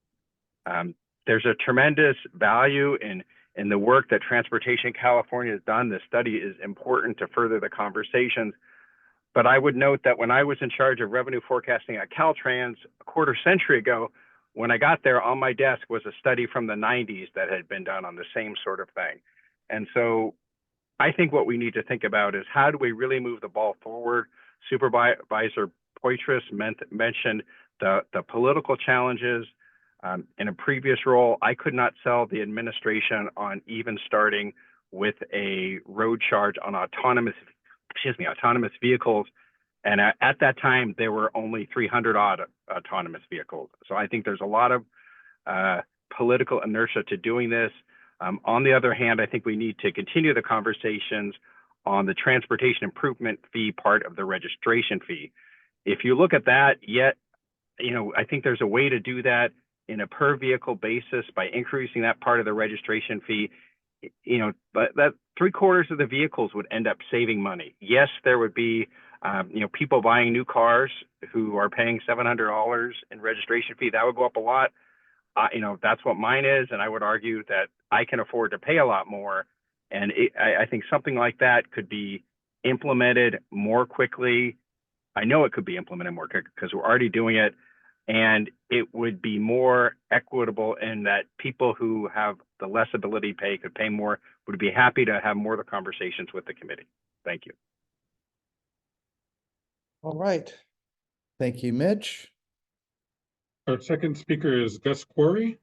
There's a tremendous value in the work that Transportation California has done. This study is important to further the conversations. But I would note that when I was in charge of revenue forecasting at Caltrans a quarter century ago, when I got there, on my desk was a study from the 90s that had been done on the same sort of thing. And so I think what we need to think about is, how do we really move the ball forward? Supervisor Poitras mentioned the political challenges. In a previous role, I could not sell the administration on even starting with a road charge on autonomous vehicles. And at that time, there were only 300 odd autonomous vehicles. So I think there's a lot of political inertia to doing this. On the other hand, I think we need to continue the conversations on the transportation improvement fee part of the registration fee. If you look at that, I think there's a way to do that in a per vehicle basis by increasing that part of the registration fee. But that 3/4 of the vehicles would end up saving money. Yes, there would be, people buying new cars who are paying $700 in registration fee. That would go up a lot. That's what mine is. And I would argue that I can afford to pay a lot more. And I think something like that could be implemented more quickly. I know it could be implemented more quickly because we're already doing it. And it would be more equitable in that people who have the less ability to pay could pay more. Would be happy to have more of the conversations with the committee. Thank you. All right. Thank you, Mitch. Our second speaker is Gus Quarry.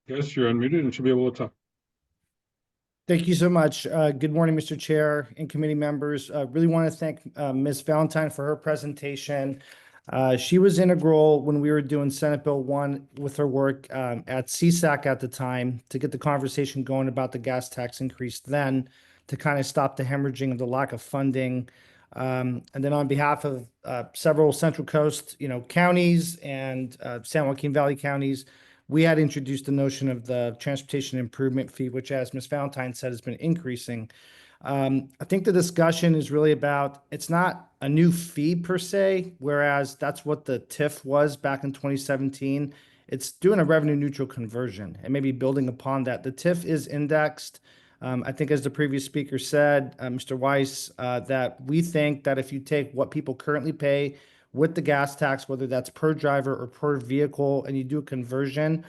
Gus, you're unmuted and should be able to talk. Thank you so much. Good morning, Mr. Chair and committee members. Really want to thank Ms. Valentine for her presentation. She was integral when we were doing Senate Bill 1 with her work at CSAC at the time to get the conversation going about the gas tax increase then to kind of stop the hemorrhaging of the lack of funding. And then on behalf of several Central Coast, counties and San Joaquin Valley counties, we had introduced the notion of the transportation improvement fee, which, as Ms. Valentine said, has been increasing. I think the discussion is really about, it's not a new fee per se, whereas that's what the TIF was back in 2017. It's doing a revenue neutral conversion and maybe building upon that. The TIF is indexed. I think, as the previous speaker said, Mr. Weiss, that we think that if you take what people currently pay with the gas tax, whether that's per driver or per vehicle, and you do a conversion,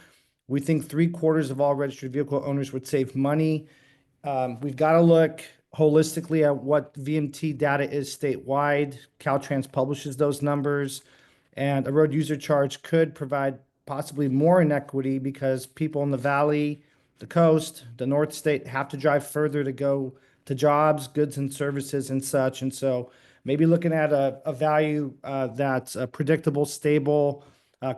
we think 3/4 of all registered vehicle owners would save money. We've got to look holistically at what VMT data is statewide. Caltrans publishes those numbers, and a road user charge could provide possibly more inequity because people in the valley, the coast, the North State have to drive further to go to jobs, goods and services and such. And so maybe looking at a value that's predictable, stable,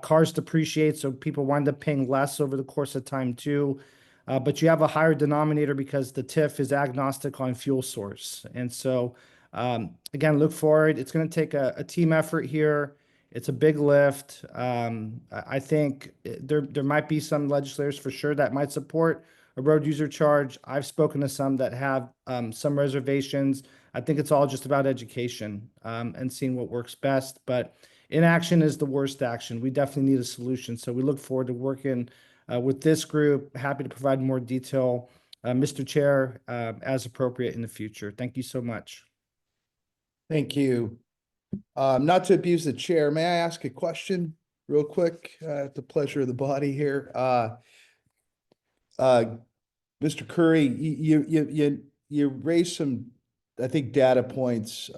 cars depreciate, so people wind up paying less over the course of time too. But you have a higher denominator because the TIF is agnostic on fuel source. And so, again, look forward. It's going to take a team effort here. It's a big lift. I think there might be some legislators for sure that might support a road user charge. I've spoken to some that have some reservations. I think it's all just about education and seeing what works best. But inaction is the worst action. We definitely need a solution. So we look forward to working with this group. Happy to provide more detail, Mr. Chair, as appropriate in the future. Thank you so much. Thank you. Not to abuse the chair, may I ask a question real quick at the pleasure of the body here? Mr. Curry, you raised some, I think, data points,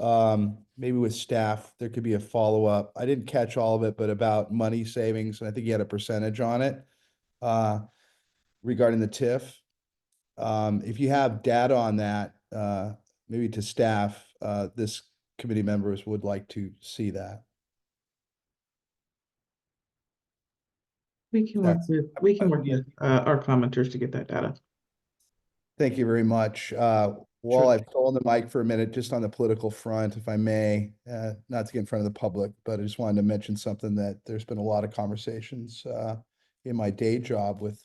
maybe with staff, there could be a follow-up. I didn't catch all of it, but about money savings, and I think you had a percentage on it regarding the TIF. If you have data on that, maybe to staff, this committee members would like to see that. We can work with our commenters to get that data. Thank you very much. While I've stolen the mic for a minute, just on the political front, if I may, not to get in front of the public, but I just wanted to mention something that there's been a lot of conversations in my day job with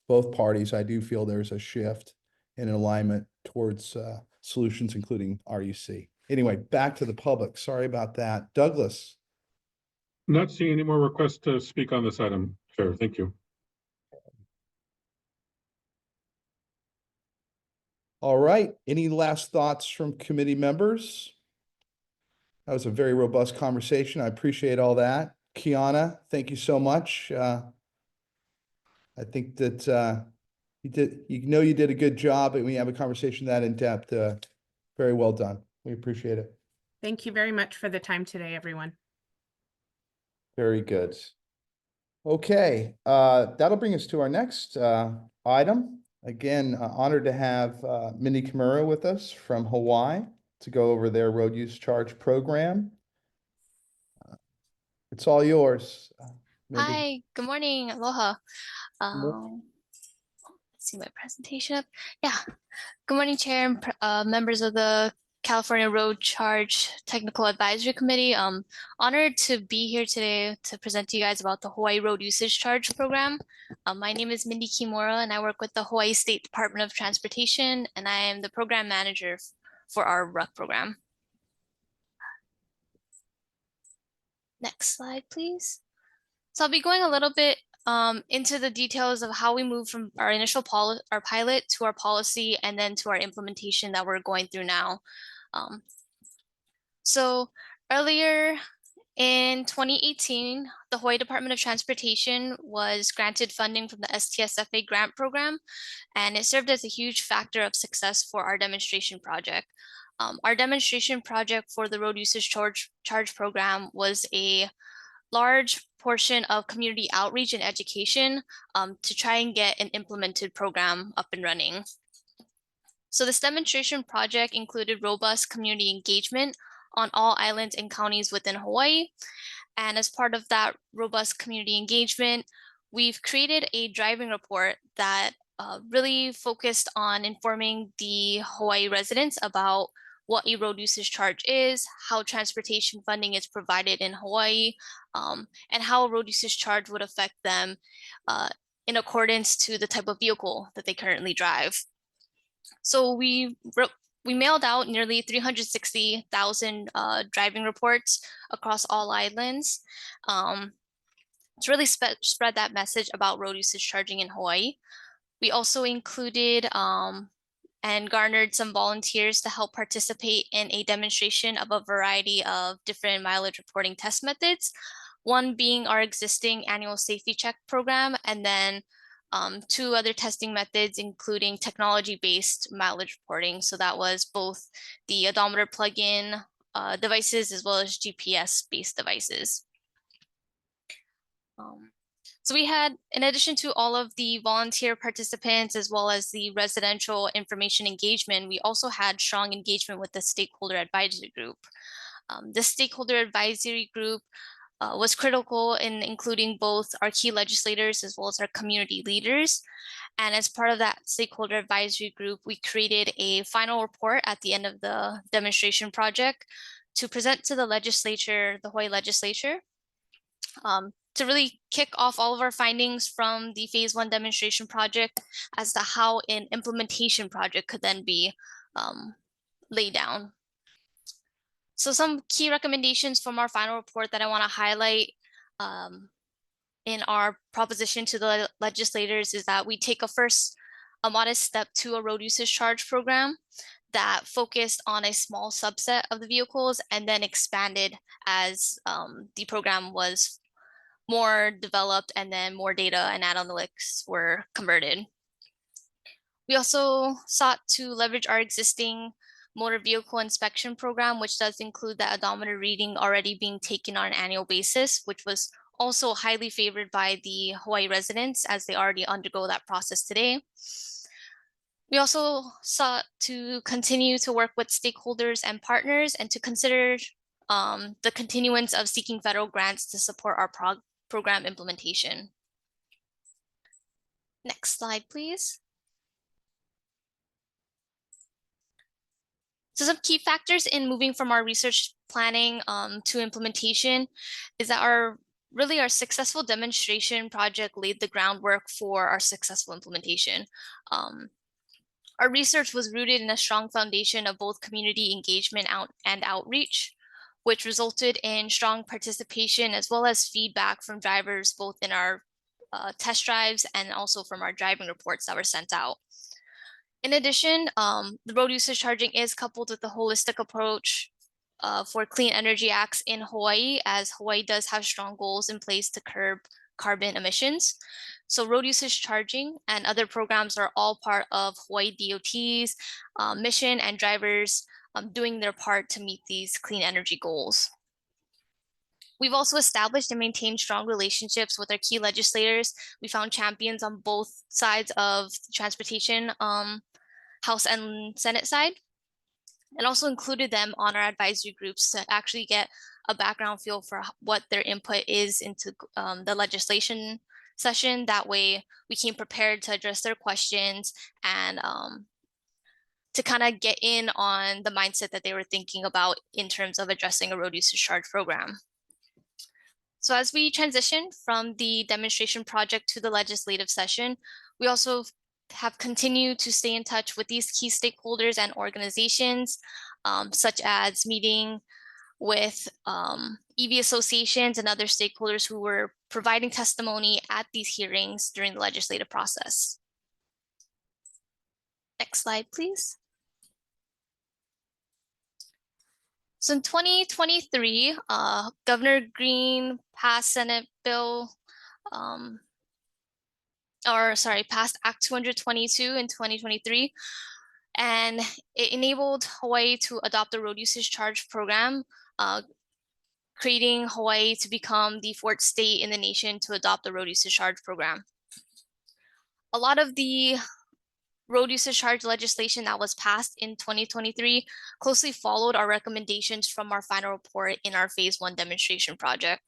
both parties. I do feel there's a shift in alignment towards solutions, including RUC. Anyway, back to the public. Sorry about that. Douglas. Not seeing any more requests to speak on this item, Chair. Thank you. All right. Any last thoughts from committee members? That was a very robust conversation. I appreciate all that. Kiana, thank you so much. I think that you did a good job, and we have a conversation that in depth. Very well done. We appreciate it. Thank you very much for the time today, everyone. Very good. Okay, that'll bring us to our next item. Again, honored to have Mindy Kimura with us from Hawaii to go over their road use charge program. It's all yours. Mindy. Hi, good morning. Aloha. Let's see my presentation up. Yeah. Good morning, Chair and members of the California Road Charge Technical Advisory Committee. Honored to be here today to present to you guys about the Hawaii Road Usage Charge Program. My name is Mindy Kimura, and I work with the Hawaii State Department of Transportation, and I am the program manager for our RUC program. Next slide, please. So I'll be going a little bit into the details of how we move from our initial pilot to our policy and then to our implementation that we're going through now. So earlier in 2018, the Hawaii Department of Transportation was granted funding from the STSFA grant program, and it served as a huge factor of success for our demonstration project. Our demonstration project for the road usage charge program was a large portion of community outreach and education to try and get an implemented program up and running. So this demonstration project included robust community engagement on all islands and counties within Hawaii. And as part of that robust community engagement, we've created a driving report that really focused on informing the Hawaii residents about what a road usage charge is, how transportation funding is provided in Hawaii, and how a road usage charge would affect them in accordance to the type of vehicle that they currently drive. So we mailed out nearly 360,000 driving reports across all islands to really spread that message about road usage charging in Hawaii. We also included and garnered some volunteers to help participate in a demonstration of a variety of different mileage reporting test methods, one being our existing annual safety check program, and then 2 other testing methods, including technology-based mileage reporting. So that was both the odometer plug-in devices as well as GPS-based devices. So we had, in addition to all of the volunteer participants as well as the residential information engagement, we also had strong engagement with the stakeholder advisory group. The stakeholder advisory group was critical in including both our key legislators as well as our community leaders. And as part of that stakeholder advisory group, we created a final report at the end of the demonstration project to present to the legislature, the Hawaii legislature, to really kick off all of our findings from the phase 1 demonstration project as to how an implementation project could then be laid down. So some key recommendations from our final report that I want to highlight in our proposition to the legislators is that we take a modest step to a road usage charge program that focused on a small subset of the vehicles and then expanded as the program was more developed and then more data and analytics were converted. We also sought to leverage our existing motor vehicle inspection program, which does include that odometer reading already being taken on an annual basis, which was also highly favored by the Hawaii residents as they already undergo that process today. We also sought to continue to work with stakeholders and partners and to consider the continuance of seeking federal grants to support our program implementation. Next slide, please. So some key factors in moving from our research planning to implementation is that our successful demonstration project laid the groundwork for our successful implementation. Our research was rooted in a strong foundation of both community engagement and outreach, which resulted in strong participation as well as feedback from drivers, both in our test drives and also from our driving reports that were sent out. In addition, the road usage charging is coupled with a holistic approach for Clean Energy Acts in Hawaii, as Hawaii does have strong goals in place to curb carbon emissions. So road usage charging and other programs are all part of Hawaii DOT's mission and drivers doing their part to meet these clean energy goals. We've also established and maintained strong relationships with our key legislators. We found champions on both sides of the transportation House and Senate side, and also included them on our advisory groups to actually get a background feel for what their input is into the legislation session. That way we came prepared to address their questions and to kind of get in on the mindset that they were thinking about in terms of addressing a road usage charge program. So as we transition from the demonstration project to the legislative session, we also have continued to stay in touch with these key stakeholders and organizations, such as meeting with EV associations and other stakeholders who were providing testimony at these hearings during the legislative process. Next slide, please. So in 2023, Governor Green passed Senate Bill, passed Act 222 in 2023, And it enabled Hawaii to adopt the road usage charge program, creating Hawaii to become the fourth state in the nation to adopt the road usage charge program. A lot of the road usage charge legislation that was passed in 2023 closely followed our recommendations from our final report in our phase 1 demonstration project.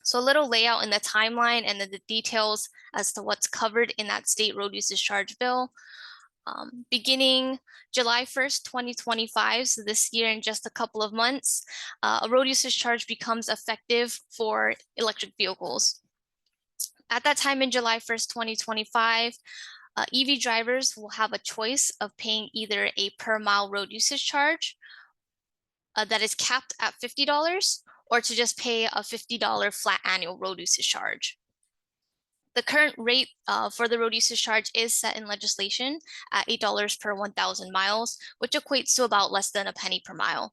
So a little layout in the timeline and then the details as to what's covered in that state road usage charge bill. Beginning July 1st, 2025, so this year in just a couple of months, a road usage charge becomes effective for electric vehicles. At that time in July 1st, 2025, EV drivers will have a choice of paying either a per mile road usage charge that is capped at $50 or to just pay a $50 flat annual road usage charge. The current rate for the road usage charge is set in legislation at $8 per 1,000 miles, which equates to about less than a penny per mile.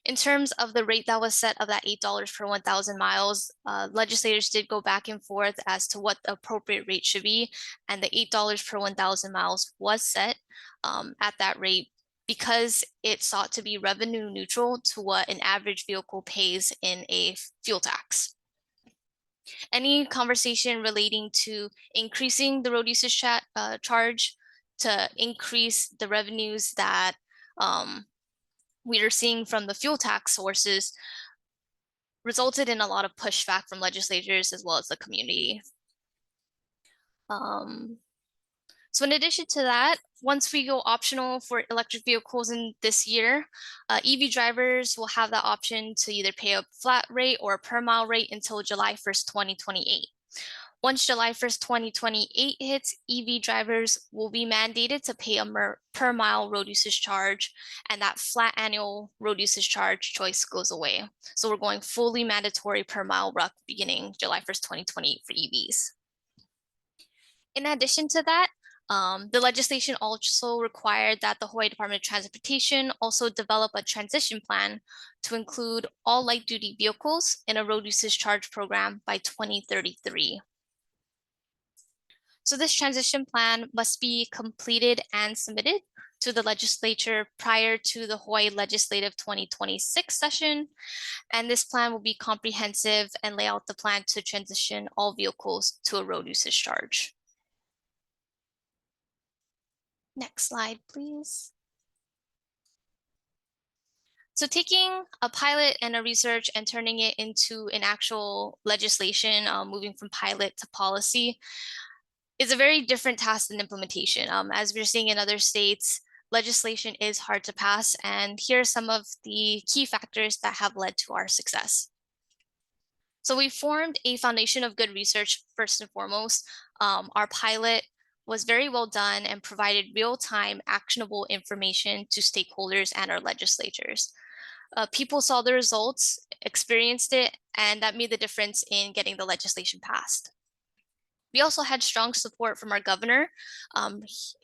In terms of the rate that was set of that $8 per 1,000 miles, legislators did go back and forth as to what the appropriate rate should be, and the $8 per 1,000 miles was set at that rate because it sought to be revenue neutral to what an average vehicle pays in a fuel tax. Any conversation relating to increasing the road usage charge to increase the revenues that we are seeing from the fuel tax sources resulted in a lot of pushback from legislators as well as the community. So in addition to that, once we go optional for electric vehicles in this year, EV drivers will have the option to either pay a flat rate or a per mile rate until July 1st, 2028. Once July 1st, 2028 hits, EV drivers will be mandated to pay a per mile road usage charge, and that flat annual road usage charge choice goes away. So we're going fully mandatory per mile RUC beginning July 1st, 2028 for EVs. In addition to that, the legislation also required that the Hawaii Department of Transportation also develop a transition plan to include all light duty vehicles in a road usage charge program by 2033. So this transition plan must be completed and submitted to the legislature prior to the Hawaii Legislative 2026 session. And this plan will be comprehensive and lay out the plan to transition all vehicles to a road usage charge. Next slide, please. So taking a pilot and a research and turning it into an actual legislation, moving from pilot to policy, is a very different task than implementation. As we're seeing in other states, legislation is hard to pass, and here are some of the key factors that have led to our success. So we formed a foundation of good research first and foremost. Our pilot was very well done and provided real-time actionable information to stakeholders and our legislatures. People saw the results, experienced it, and that made the difference in getting the legislation passed. We also had strong support from our governor.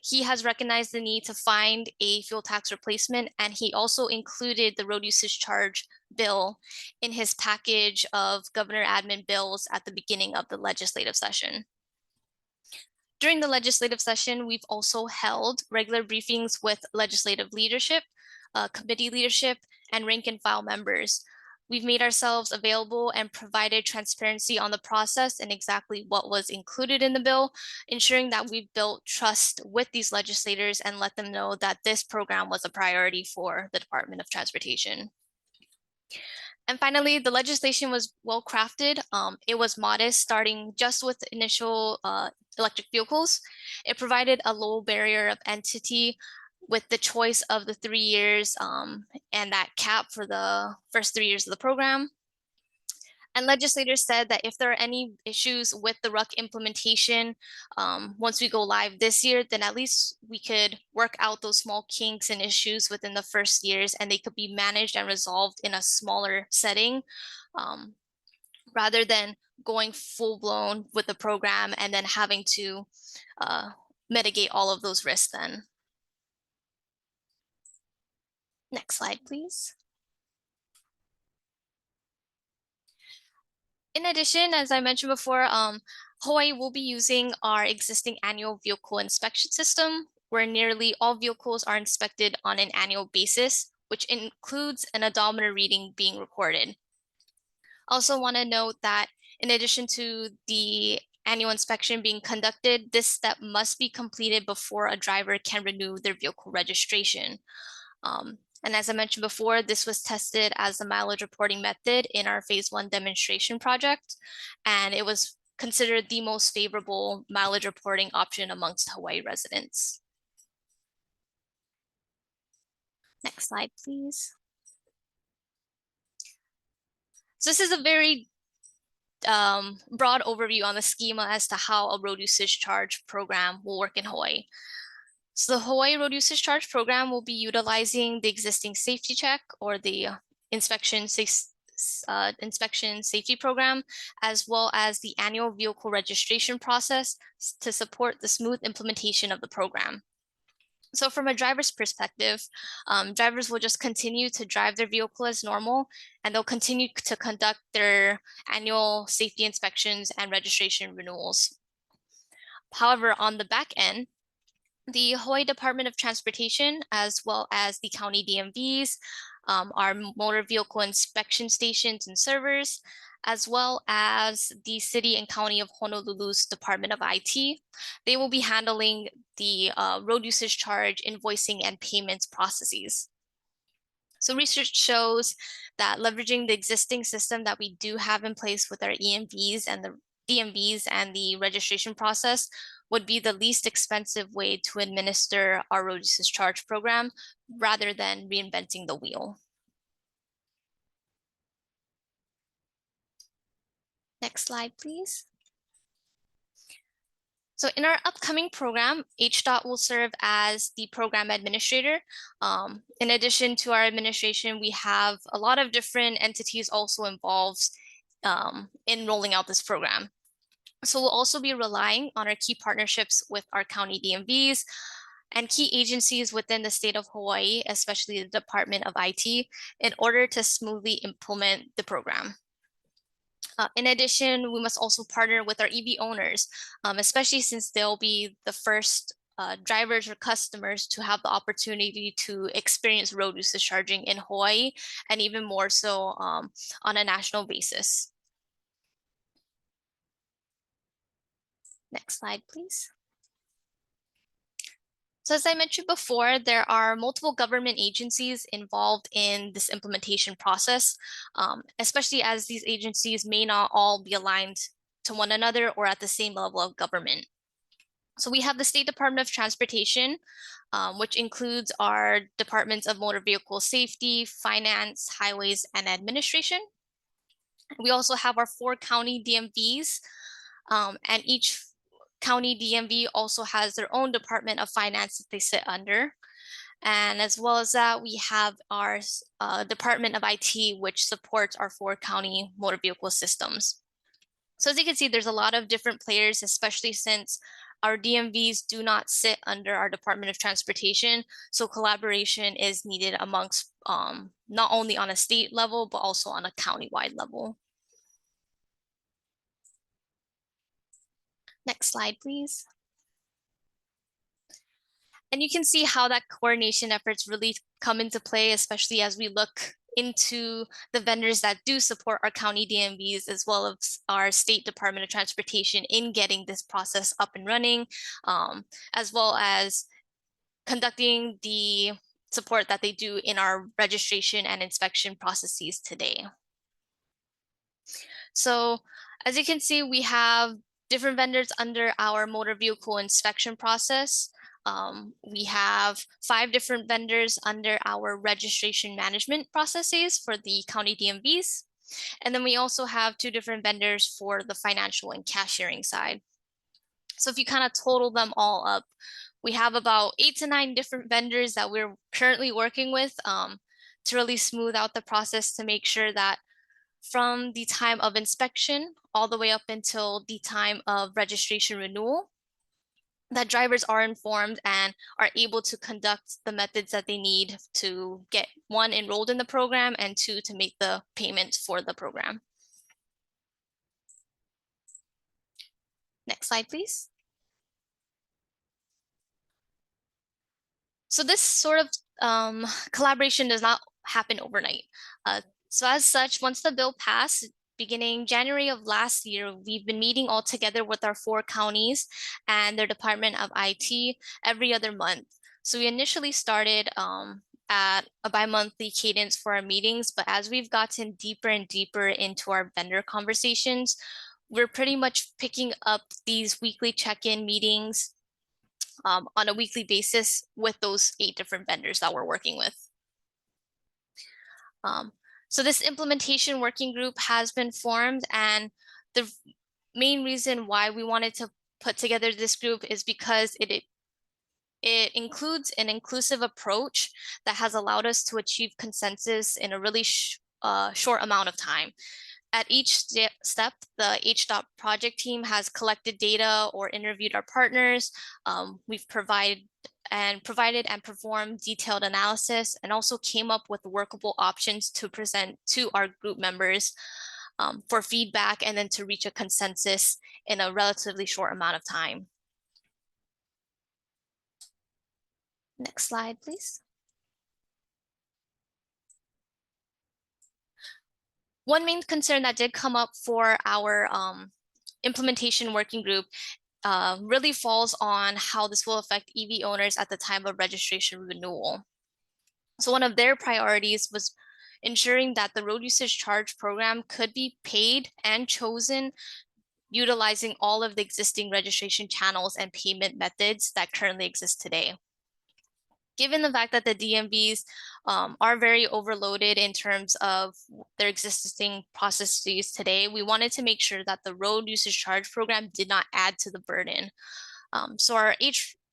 He has recognized the need to find a fuel tax replacement, and he also included the road usage charge bill in his package of governor admin bills at the beginning of the legislative session. During the legislative session, we've also held regular briefings with legislative leadership, committee leadership, and rank and file members. We've made ourselves available and provided transparency on the process and exactly what was included in the bill, ensuring that we've built trust with these legislators and let them know that this program was a priority for the Department of Transportation. And finally, the legislation was well crafted. It was modest, starting just with initial electric vehicles. It provided a low barrier of entity with the choice of the 3 years and that cap for the first 3 years of the program. And legislators said that if there are any issues with the RUC implementation, once we go live this year, then at least we could work out those small kinks and issues within the first years, and they could be managed and resolved in a smaller setting, rather than going full blown with the program and then having to mitigate all of those risks then. Next slide, please. In addition, as I mentioned before, Hawaii will be using our existing annual vehicle inspection system, where nearly all vehicles are inspected on an annual basis, which includes an odometer reading being recorded. Also want to note that in addition to the annual inspection being conducted, this step must be completed before a driver can renew their vehicle registration. And as I mentioned before, this was tested as a mileage reporting method in our phase 1 demonstration project, and it was considered the most favorable mileage reporting option amongst Hawaii residents. Next slide, please. So this is a very broad overview on the schema as to how a road usage charge program will work in Hawaii. So the Hawaii Road Usage Charge Program will be utilizing the existing safety check or the inspection safety program, as well as the annual vehicle registration process to support the smooth implementation of the program. So from a driver's perspective, drivers will just continue to drive their vehicle as normal, and they'll continue to conduct their annual safety inspections and registration renewals. However, on the back end, the Hawaii Department of Transportation, as well as the county DMVs, our motor vehicle inspection stations and servers, as well as the city and county of Honolulu's Department of IT, they will be handling the road usage charge, invoicing, and payments processes. So research shows that leveraging the existing system that we do have in place with our EMVs and the DMVs and the registration process would be the least expensive way to administer our road usage charge program rather than reinventing the wheel. Next slide, please. So in our upcoming program, HDOT will serve as the program administrator. In addition to our administration, we have a lot of different entities also involved in rolling out this program. So we'll also be relying on our key partnerships with our county DMVs and key agencies within the state of Hawaii, especially the Department of IT, in order to smoothly implement the program. In addition, we must also partner with our EV owners, especially since they'll be the first drivers or customers to have the opportunity to experience road usage charging in Hawaii, and even more so on a national basis. Next slide, please. So as I mentioned before, there are multiple government agencies involved in this implementation process, especially as these agencies may not all be aligned to one another or at the same level of government. So we have the State Department of Transportation, which includes our departments of motor vehicle safety, finance, highways, and administration. We also have our 4 county DMVs, and each county DMV also has their own Department of Finance that they sit under. And as well as that, we have our Department of IT, which supports our 4 county motor vehicle systems. So as you can see, there's a lot of different players, especially since our DMVs do not sit under our Department of Transportation. So collaboration is needed amongst not only on a state level, but also on a countywide level. Next slide, please. And you can see how that coordination efforts really come into play, especially as we look into the vendors that do support our county DMVs, as well as our State Department of Transportation in getting this process up and running, as well as conducting the support that they do in our registration and inspection processes today. So as you can see, we have different vendors under our motor vehicle inspection process. We have 5 different vendors under our registration management processes for the county DMVs. And then we also have 2 different vendors for the financial and cashiering side. So if you kind of total them all up, we have about 8 to 9 different vendors that we're currently working with to really smooth out the process to make sure that from the time of inspection all the way up until the time of registration renewal, that drivers are informed and are able to conduct the methods that they need to get 1, enrolled in the program, and 2, to make the payment for the program. Next slide, please. So this sort of collaboration does not happen overnight. So as such, once the bill passed, beginning January of last year, we've been meeting all together with our 4 counties and their Department of IT every other month. So we initially started at a bi-monthly cadence for our meetings, but as we've gotten deeper and deeper into our vendor conversations, we're pretty much picking up these weekly check-in meetings on a weekly basis with those 8 different vendors that we're working with. So this implementation working group has been formed, and the main reason why we wanted to put together this group is because it includes an inclusive approach that has allowed us to achieve consensus in a really short amount of time. At each step, the HDOT project team has collected data or interviewed our partners. We've provided and performed detailed analysis, and also came up with workable options to present to our group members for feedback, and then to reach a consensus in a relatively short amount of time. Next slide, please. One main concern that did come up for our implementation working group really falls on how this will affect EV owners at the time of registration renewal. So one of their priorities was ensuring that the road usage charge program could be paid and chosen utilizing all of the existing registration channels and payment methods that currently exist today. Given the fact that the DMVs are very overloaded in terms of their existing processes today, we wanted to make sure that the road usage charge program did not add to the burden. So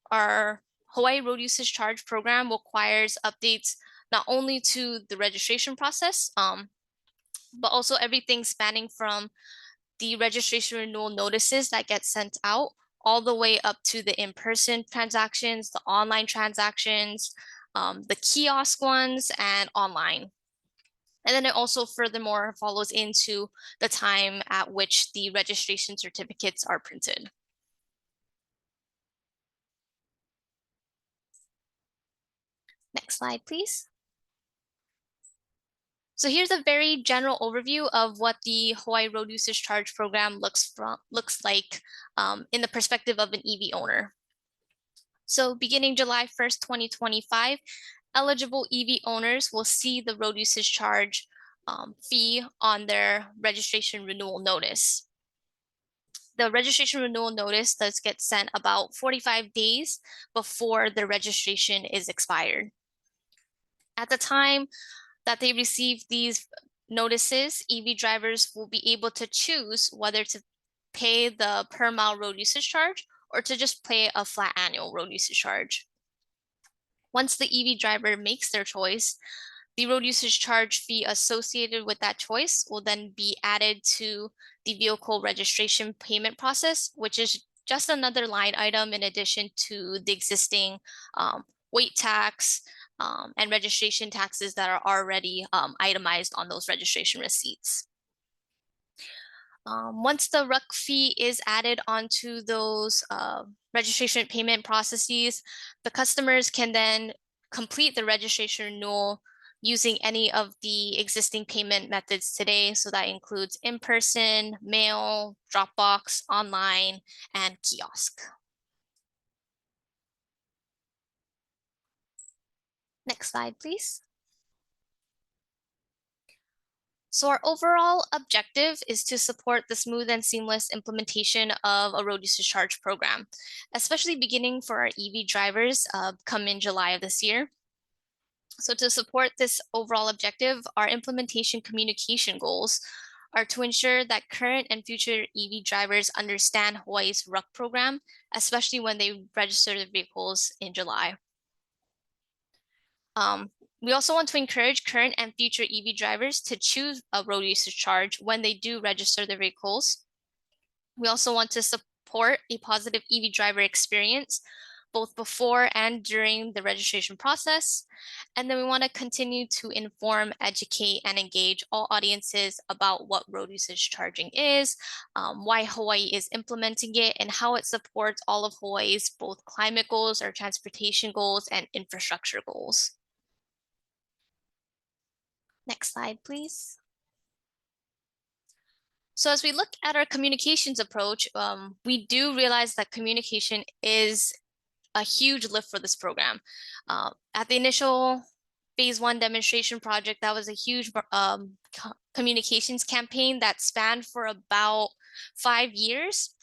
our Hawaii road usage charge program requires updates not only to the registration process, but also everything spanning from the registration renewal notices that get sent out all the way up to the in-person transactions, the online transactions, the kiosk ones, and online. And then it also furthermore follows into the time at which the registration certificates are printed. Next slide, please. So here's a very general overview of what the Hawaii Road Usage Charge Program looks like in the perspective of an EV owner. So beginning July 1st, 2025, eligible EV owners will see the road usage charge fee on their registration renewal notice. The registration renewal notice does get sent about 45 days before the registration is expired. At the time that they receive these notices, EV drivers will be able to choose whether to pay the per mile road usage charge or to just pay a flat annual road usage charge. Once the EV driver makes their choice, the road usage charge fee associated with that choice will then be added to the vehicle registration payment process, which is just another line item in addition to the existing weight tax, and registration taxes that are already itemized on those registration receipts. Once the RUC fee is added onto those registration payment processes, the customers can then complete the registration renewal using any of the existing payment methods today. So that includes in-person, mail, Dropbox, online, and kiosk. Next slide, please. So our overall objective is to support the smooth and seamless implementation of a road usage charge program, especially beginning for our EV drivers come in July of this year. So to support this overall objective, our implementation communication goals are to ensure that current and future EV drivers understand Hawaii's RUC program, especially when they register their vehicles in July. We also want to encourage current and future EV drivers to choose a road usage charge when they do register their vehicles. We also want to support a positive EV driver experience both before and during the registration process. And then we want to continue to inform, educate, and engage all audiences about what road usage charging is, why Hawaii is implementing it, and how it supports all of Hawaii's both climate goals, or transportation goals, and infrastructure goals. Next slide, please. So as we look at our communications approach, we do realize that communication is a huge lift for this program. At the initial phase 1 demonstration project, that was a huge communications campaign that spanned for about 5 years.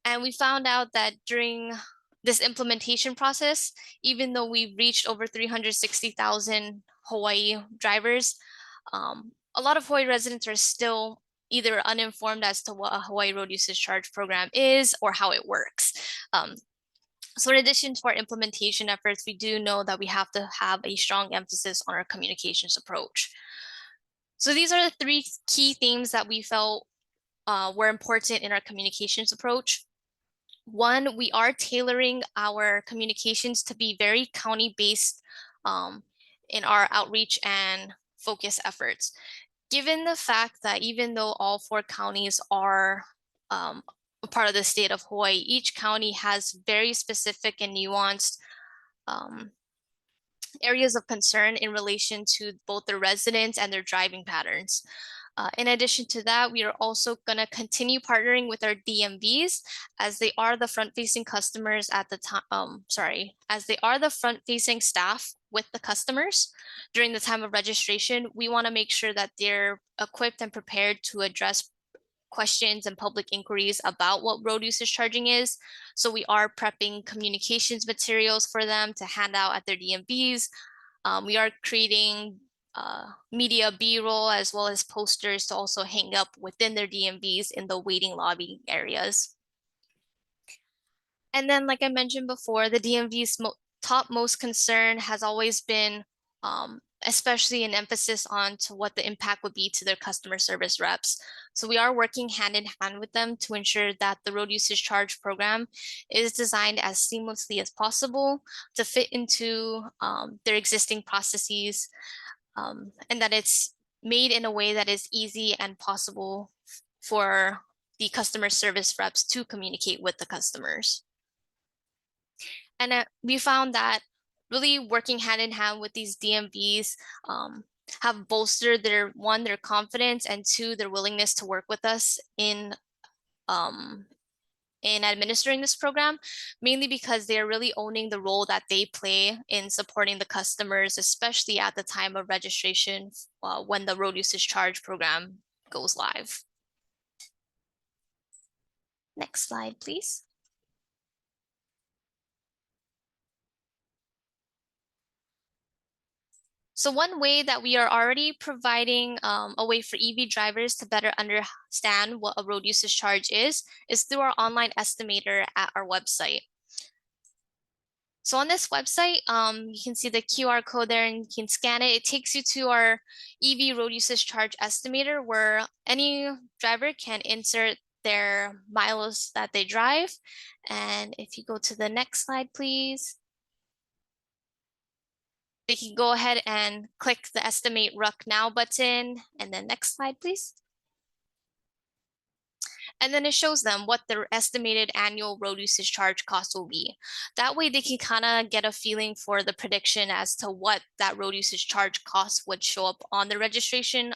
And we found out that during this implementation process, even though we reached over 360,000 Hawaii drivers, a lot of Hawaii residents are still either uninformed as to what a Hawaii Road Usage Charge program is or how it works. So in addition to our implementation efforts, we do know that we have to have a strong emphasis on our communications approach. So these are the 3 key themes that we felt were important in our communications approach. 1, we are tailoring our communications to be very county-based in our outreach and focus efforts. Given the fact that even though all 4 counties are a part of the state of Hawaii, each county has very specific and nuanced areas of concern in relation to both their residents and their driving patterns. In addition to that, we are also going to continue partnering with our DMVs as they are the front-facing customers at the time, as they are the front-facing staff with the customers during the time of registration. We want to make sure that they're equipped and prepared to address questions and public inquiries about what road usage charging is. So we are prepping communications materials for them to hand out at their DMVs. We are creating media B-roll as well as posters to also hang up within their DMVs in the waiting lobby areas. And then, like I mentioned before, the DMV's topmost concern has always been especially an emphasis on to what the impact would be to their customer service reps. So we are working hand in hand with them to ensure that the road usage charge program is designed as seamlessly as possible to fit into their existing processes, and that it's made in a way that is easy and possible for the customer service reps to communicate with the customers. And we found that really working hand in hand with these DMVs have bolstered their confidence, and 2, their willingness to work with us in administering this program, mainly because they're really owning the role that they play in supporting the customers, especially at the time of registration when the road usage charge program goes live. Next slide, please. So one way that we are already providing a way for EV drivers to better understand what a road usage charge is through our online estimator at our website. So on this website, you can see the QR code there and you can scan it. It takes you to our EV road usage charge estimator where any driver can insert their miles that they drive. And if you go to the next slide, please. They can go ahead and click the Estimate RUC Now button, and then next slide, please. And then it shows them what their estimated annual road usage charge cost will be. That way they can kind of get a feeling for the prediction as to what that road usage charge cost would show up on the registration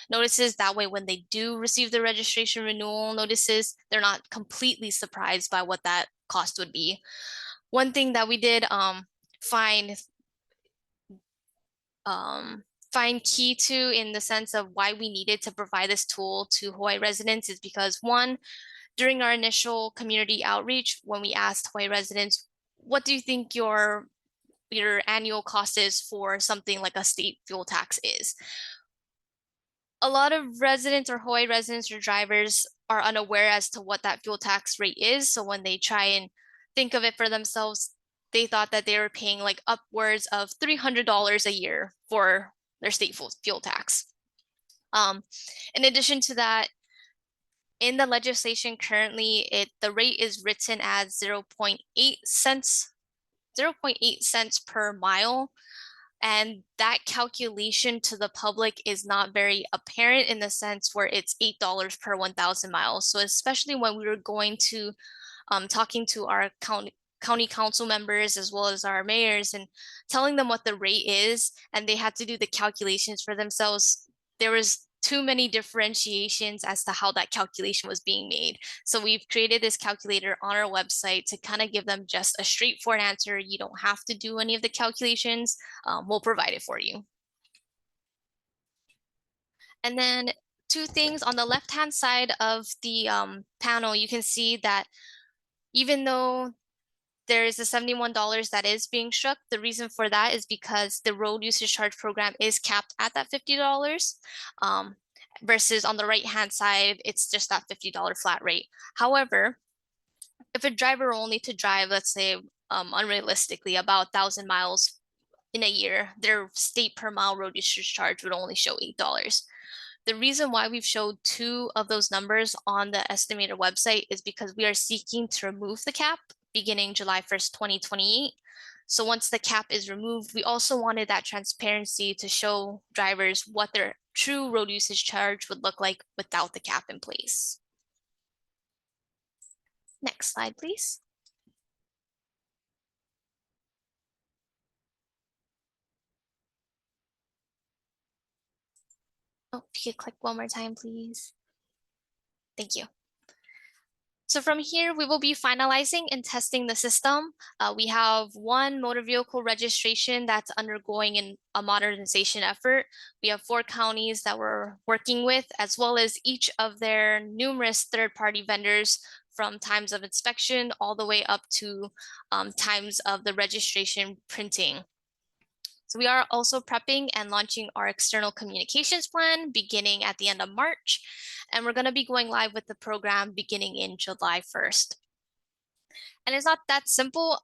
notices. That way when they do receive the registration renewal notices, they're not completely surprised by what that cost would be. One thing that we did find key to in the sense of why we needed to provide this tool to Hawaii residents is because 1, during our initial community outreach, when we asked Hawaii residents, what do you think your annual cost is for something like a state fuel tax is? A lot of residents or Hawaii residents or drivers are unaware as to what that fuel tax rate is. So when they try and think of it for themselves, they thought that they were paying like upwards of $300 a year for their state fuel tax. In addition to that, in the legislation currently, the rate is written as 0.8 cents 0.8 cents per mile. And that calculation to the public is not very apparent in the sense where it's $8 per 1,000 miles. So especially when we were going to talking to our county council members as well as our mayors and telling them what the rate is, and they had to do the calculations for themselves, there was too many differentiations as to how that calculation was being made. So we've created this calculator on our website to kind of give them just a straightforward answer. You don't have to do any of the calculations. We'll provide it for you. And then two things on the left-hand side of the panel, you can see that even though there is a $71 that is being struck, the reason for that is because the road usage charge program is capped at that $50, versus on the right-hand side, it's just that $50 flat rate. However, if a driver will need to drive, let's say unrealistically about 1,000 miles in a year, their state per mile road usage charge would only show $8. The reason why we've showed two of those numbers on the estimator website is because we are seeking to remove the cap beginning July 1st, 2028. So once the cap is removed, we also wanted that transparency to show drivers what their true road usage charge would look like without the cap in place. Next slide, please. Oh, if you could click one more time, please. Thank you. So from here, we will be finalizing and testing the system. We have one motor vehicle registration that's undergoing a modernization effort. We have 4 counties that we're working with, as well as each of their numerous third-party vendors from times of inspection all the way up to times of the registration printing. So we are also prepping and launching our external communications plan beginning at the end of March. And we're going to be going live with the program beginning in July 1st. And it's not that simple.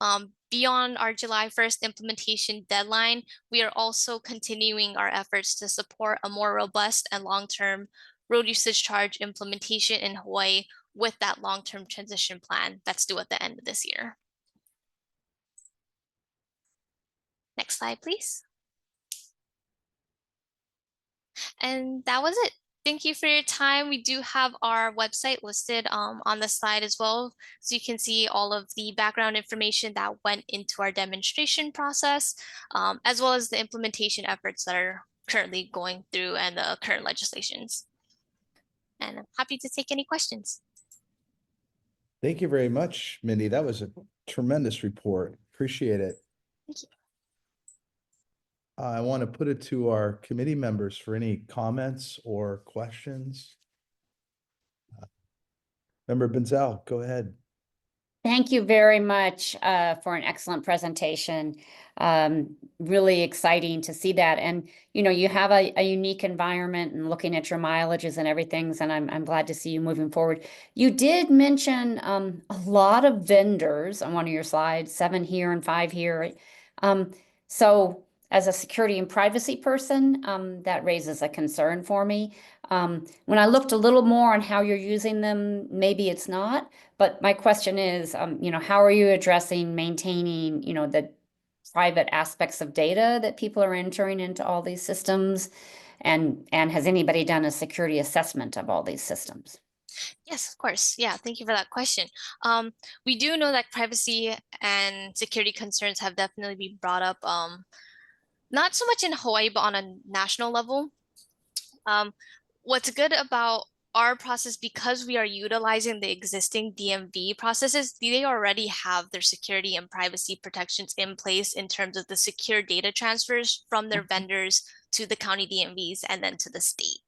Beyond our July 1st implementation deadline, we are also continuing our efforts to support a more robust and long-term road usage charge implementation in Hawaii with that long-term transition plan that's due at the end of this year. Next slide, please. And that was it. Thank you for your time. We do have our website listed on the slide as well. So you can see all of the background information that went into our demonstration process, as well as the implementation efforts that are currently going through and the current legislations. And I'm happy to take any questions. Thank you very much, Mindy. That was a tremendous report. Appreciate it. Thank you. I want to put it to our committee members for any comments or questions. Member Benzel, go ahead. Thank you very much for an excellent presentation. Really exciting to see that. And, you know, you have a unique environment and looking at your mileages and everything. And I'm glad to see you moving forward. You did mention a lot of vendors on one of your slides, 7 here and 5 here. So as a security and privacy person, that raises a concern for me. When I looked a little more on how you're using them, maybe it's not. But my question is, you know, how are you addressing, maintaining, you know, the private aspects of data that people are entering into all these systems? And has anybody done a security assessment of all these systems? Yes, of course. Yeah, thank you for that question. We do know that privacy and security concerns have definitely been brought up, not so much in Hawaii, but on a national level. What's good about our process, because we are utilizing the existing DMV processes, they already have their security and privacy protections in place in terms of the secure data transfers from their vendors to the county DMVs and then to the state.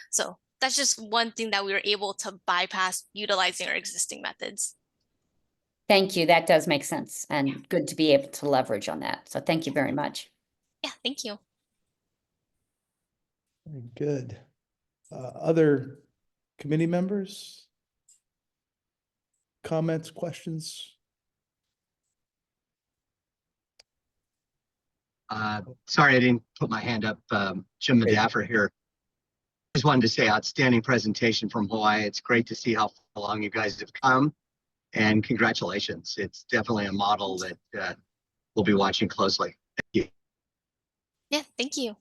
So that's just one thing that we were able to bypass utilizing our existing methods. Thank you. That does make sense and good to be able to leverage on that. So thank you very much. Yeah, thank you. Very good. Other committee members? Comments, questions? Sorry, I didn't put my hand up. Jim Medaffer here. Just wanted to say outstanding presentation from Hawaii. It's great to see how long you guys have come, and congratulations. It's definitely a model that we'll be watching closely. Thank you. Yeah, thank you.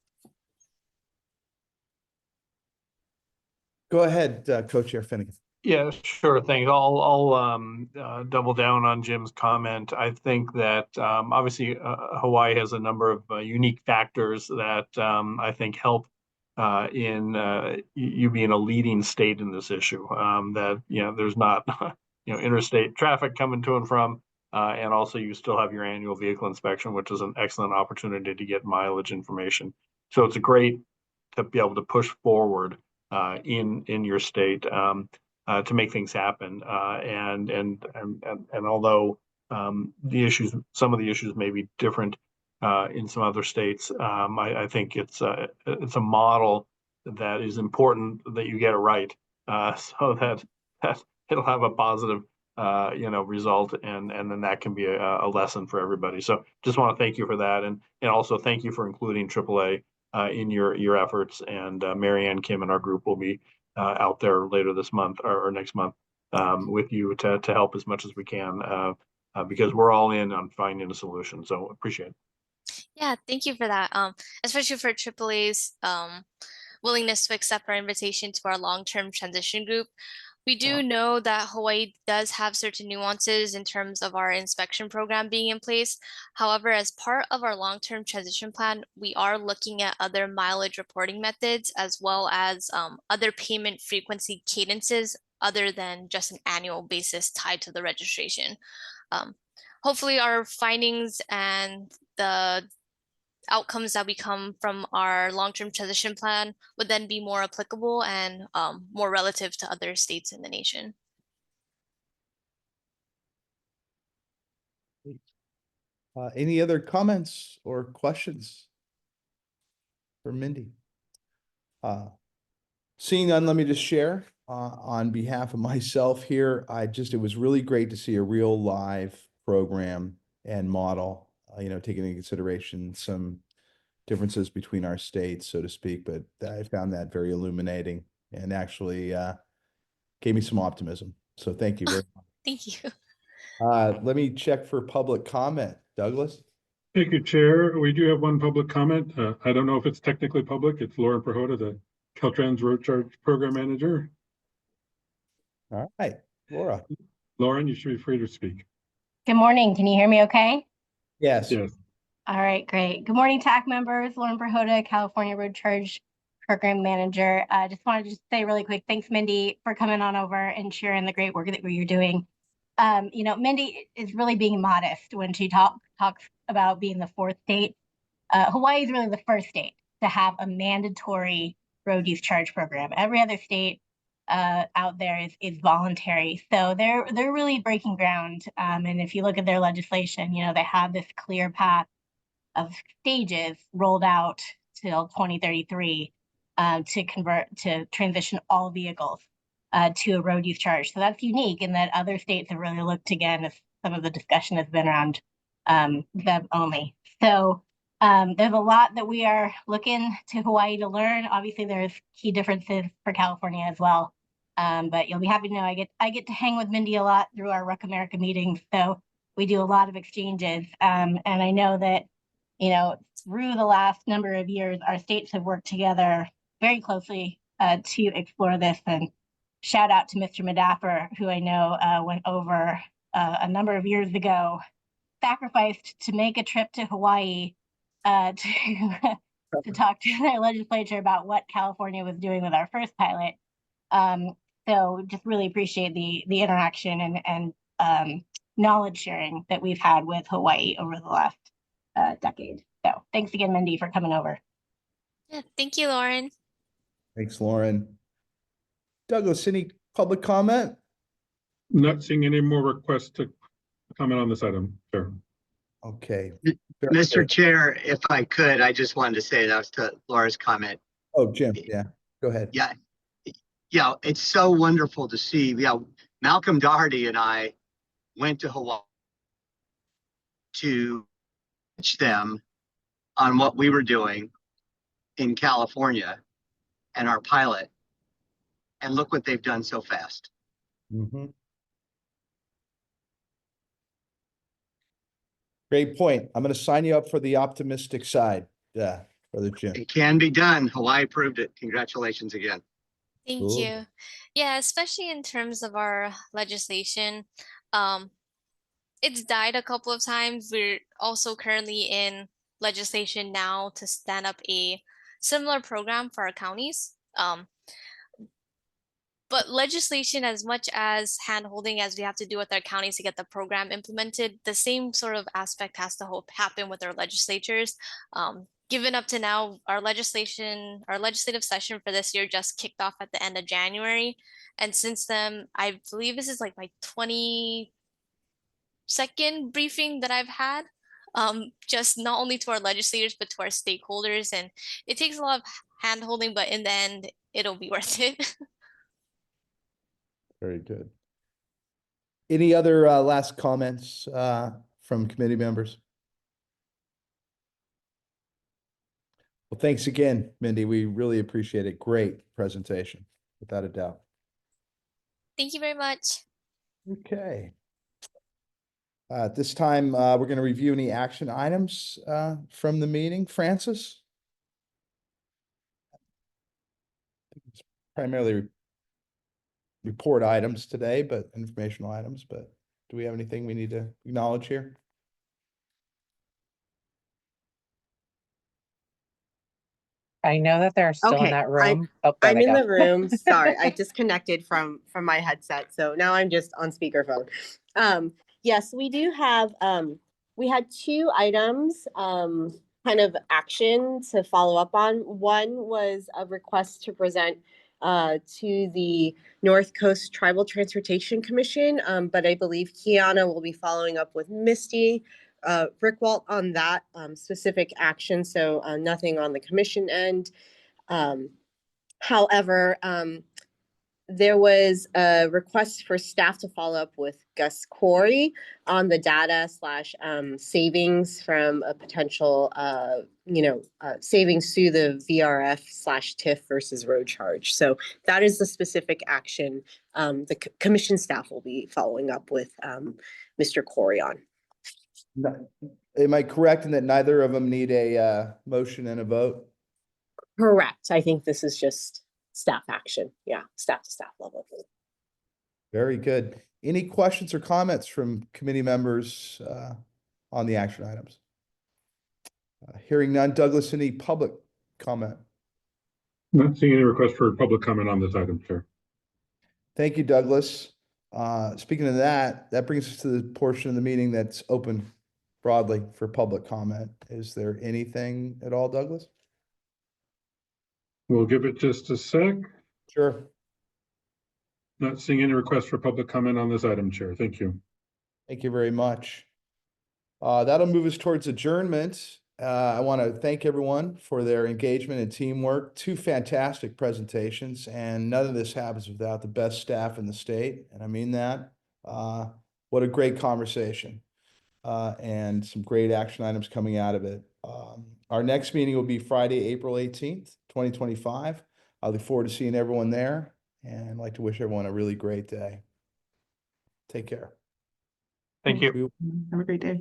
Go ahead, Co-Chair Finnegan. Yeah, sure. Thanks. I'll double down on Jim's comment. I think that obviously Hawaii has a number of unique factors that I think help in you being a leading state in this issue. That there's not interstate traffic coming to and from, and also you still have your annual vehicle inspection, which is an excellent opportunity to get mileage information. So it's great to be able to push forward in your state to make things happen. And although some of the issues may be different in some other states, I think it's a model that is important that you get it right, so that it'll have a positive result, and then that can be a lesson for everybody. So just want to thank you for that, and also thank you for including AAA in your efforts. And Mary Ann Kim and our group will be out there later this month or next month with you to help as much as we can, because we're all in on finding a solution. So appreciate it. Yeah, thank you for that. Especially for AAA's willingness to accept our invitation to our long-term transition group. We do know that Hawaii does have certain nuances in terms of our inspection program being in place. However, as part of our long-term transition plan, we are looking at other mileage reporting methods, as well as other payment frequency cadences other than just an annual basis tied to the registration. Hopefully our findings and the outcomes that we come from our long-term transition plan would then be more applicable and more relative to other states in the nation. Any other comments or questions for Mindy? Seeing none, let me just share on behalf of myself here. It was really great to see a real live program and model, taking into consideration some differences between our states, so to speak, but I found that very illuminating and actually gave me some optimism. So thank you very much. Thank you. Let me check for public comment. Douglas? Thank you, Chair. We do have one public comment. I don't know if it's technically public. It's Lauren Prahota, the Caltrans Road Charge Program Manager. All right, Laura. Lauren, you should be free to speak. Good morning. Can you hear me okay? Yes. Yes. All right, great. Good morning, TAC members. Lauren Prahota, California Road Charge Program Manager. I just wanted to say really quick, thanks, Mindy, for coming on over and sharing the great work that you're doing. Mindy is really being modest when she talks about being the fourth state. Hawaii is really the first state to have a mandatory road use charge program. Every other state out there is voluntary. So they're really breaking ground. And if you look at their legislation, they have this clear path of stages rolled out till 2033 to transition all vehicles to a road use charge. So that's unique in that other states have really looked again, as some of the discussion has been around them only. So there's a lot that we are looking to Hawaii to learn. Obviously, there's key differences for California as well. But you'll be happy to know I get to hang with Mindy a lot through our Ruck America meetings. So we do a lot of exchanges. And I know that, through the last number of years, our states have worked together very closely to explore this. And shout out to Mr. Medaffer, who I know went over a number of years ago, sacrificed to make a trip to Hawaii to talk to their legislature about what California was doing with our first pilot. So just really appreciate the interaction and knowledge sharing that we've had with Hawaii over the last decade. So thanks again, Mindy, for coming over. Yeah, thank you, Lauren. Thanks, Lauren. Douglas, any public comment? Not seeing any more requests to comment on this item, Chair. Okay. Mr. Chair, if I could, I just wanted to say that was to Laura's comment. Oh, Jim, yeah, go ahead. Yeah, it's so wonderful to see. Yeah, Malcolm Doherty and I went to Hawaii to teach them on what we were doing in California and our pilot. And look what they've done so fast. Mm-hmm. Great point. I'm going to sign you up for the optimistic side. Yeah, Brother Jim. It can be done. Hawaii proved it. Congratulations again. Thank Cool. you. Yeah, especially in terms of our legislation. It's died a couple of times. We're also currently in legislation now to stand up a similar program for our counties. But legislation, as much as hand-holding as we have to do with our counties to get the program implemented, the same sort of aspect has to happen with our legislatures. Given up to now, our legislative session for this year just kicked off at the end of January. And since then, I believe this is like my 22nd briefing that I've had, just not only to our legislators, but to our stakeholders. And it takes a lot of hand-holding, but in the end, it'll be worth it. Very good. Any other last comments from committee members? Well, thanks again, Mindy. We really appreciate it. Great presentation, without a doubt. Thank you very much. Okay. At this time, we're going to review any action items from the meeting. Francis? It's primarily report items today, but informational items. But do we have anything we need to acknowledge here? I know that they're still in that room. I'm in the room. Sorry, I disconnected from my headset, so now I'm just on speakerphone. Yes, we do have. We had 2 items, kind of action to follow up on. One was a request to present to the North Coast Tribal Transportation Commission, but I believe Kiana will be following up with Misty Rickwalt on that specific action, so nothing on the commission end. However, there was a request for staff to follow up with Gus Corey on the data / savings from a potential, savings through the VRF / TIF versus road charge. So that is the specific action the commission staff will be following up with Mr. Corey on. Am I correct in that neither of them need a motion and a vote? Correct. I think this is just staff action. Yeah, staff to staff level. Very good. Any questions or comments from committee members on the action items? Hearing none. Douglas, any public comment? Not seeing any request for public comment on this item, Chair. Thank you, Douglas. Speaking of that, that brings us to the portion of the meeting that's open broadly for public comment. Is there anything at all, Douglas? We'll give it just a sec. Sure. Not seeing any request for public comment on this item, Chair. Thank you. Thank you very much. That'll move us towards adjournment. I want to thank everyone for their engagement and teamwork. 2 fantastic presentations, and none of this happens without the best staff in the state, and I mean that. What a great conversation, and some great action items coming out of it. Our next meeting will be Friday, April 18th, 2025. I look forward to seeing everyone there, and I'd like to wish everyone a really great day. Take care. Thank you. Have a great day.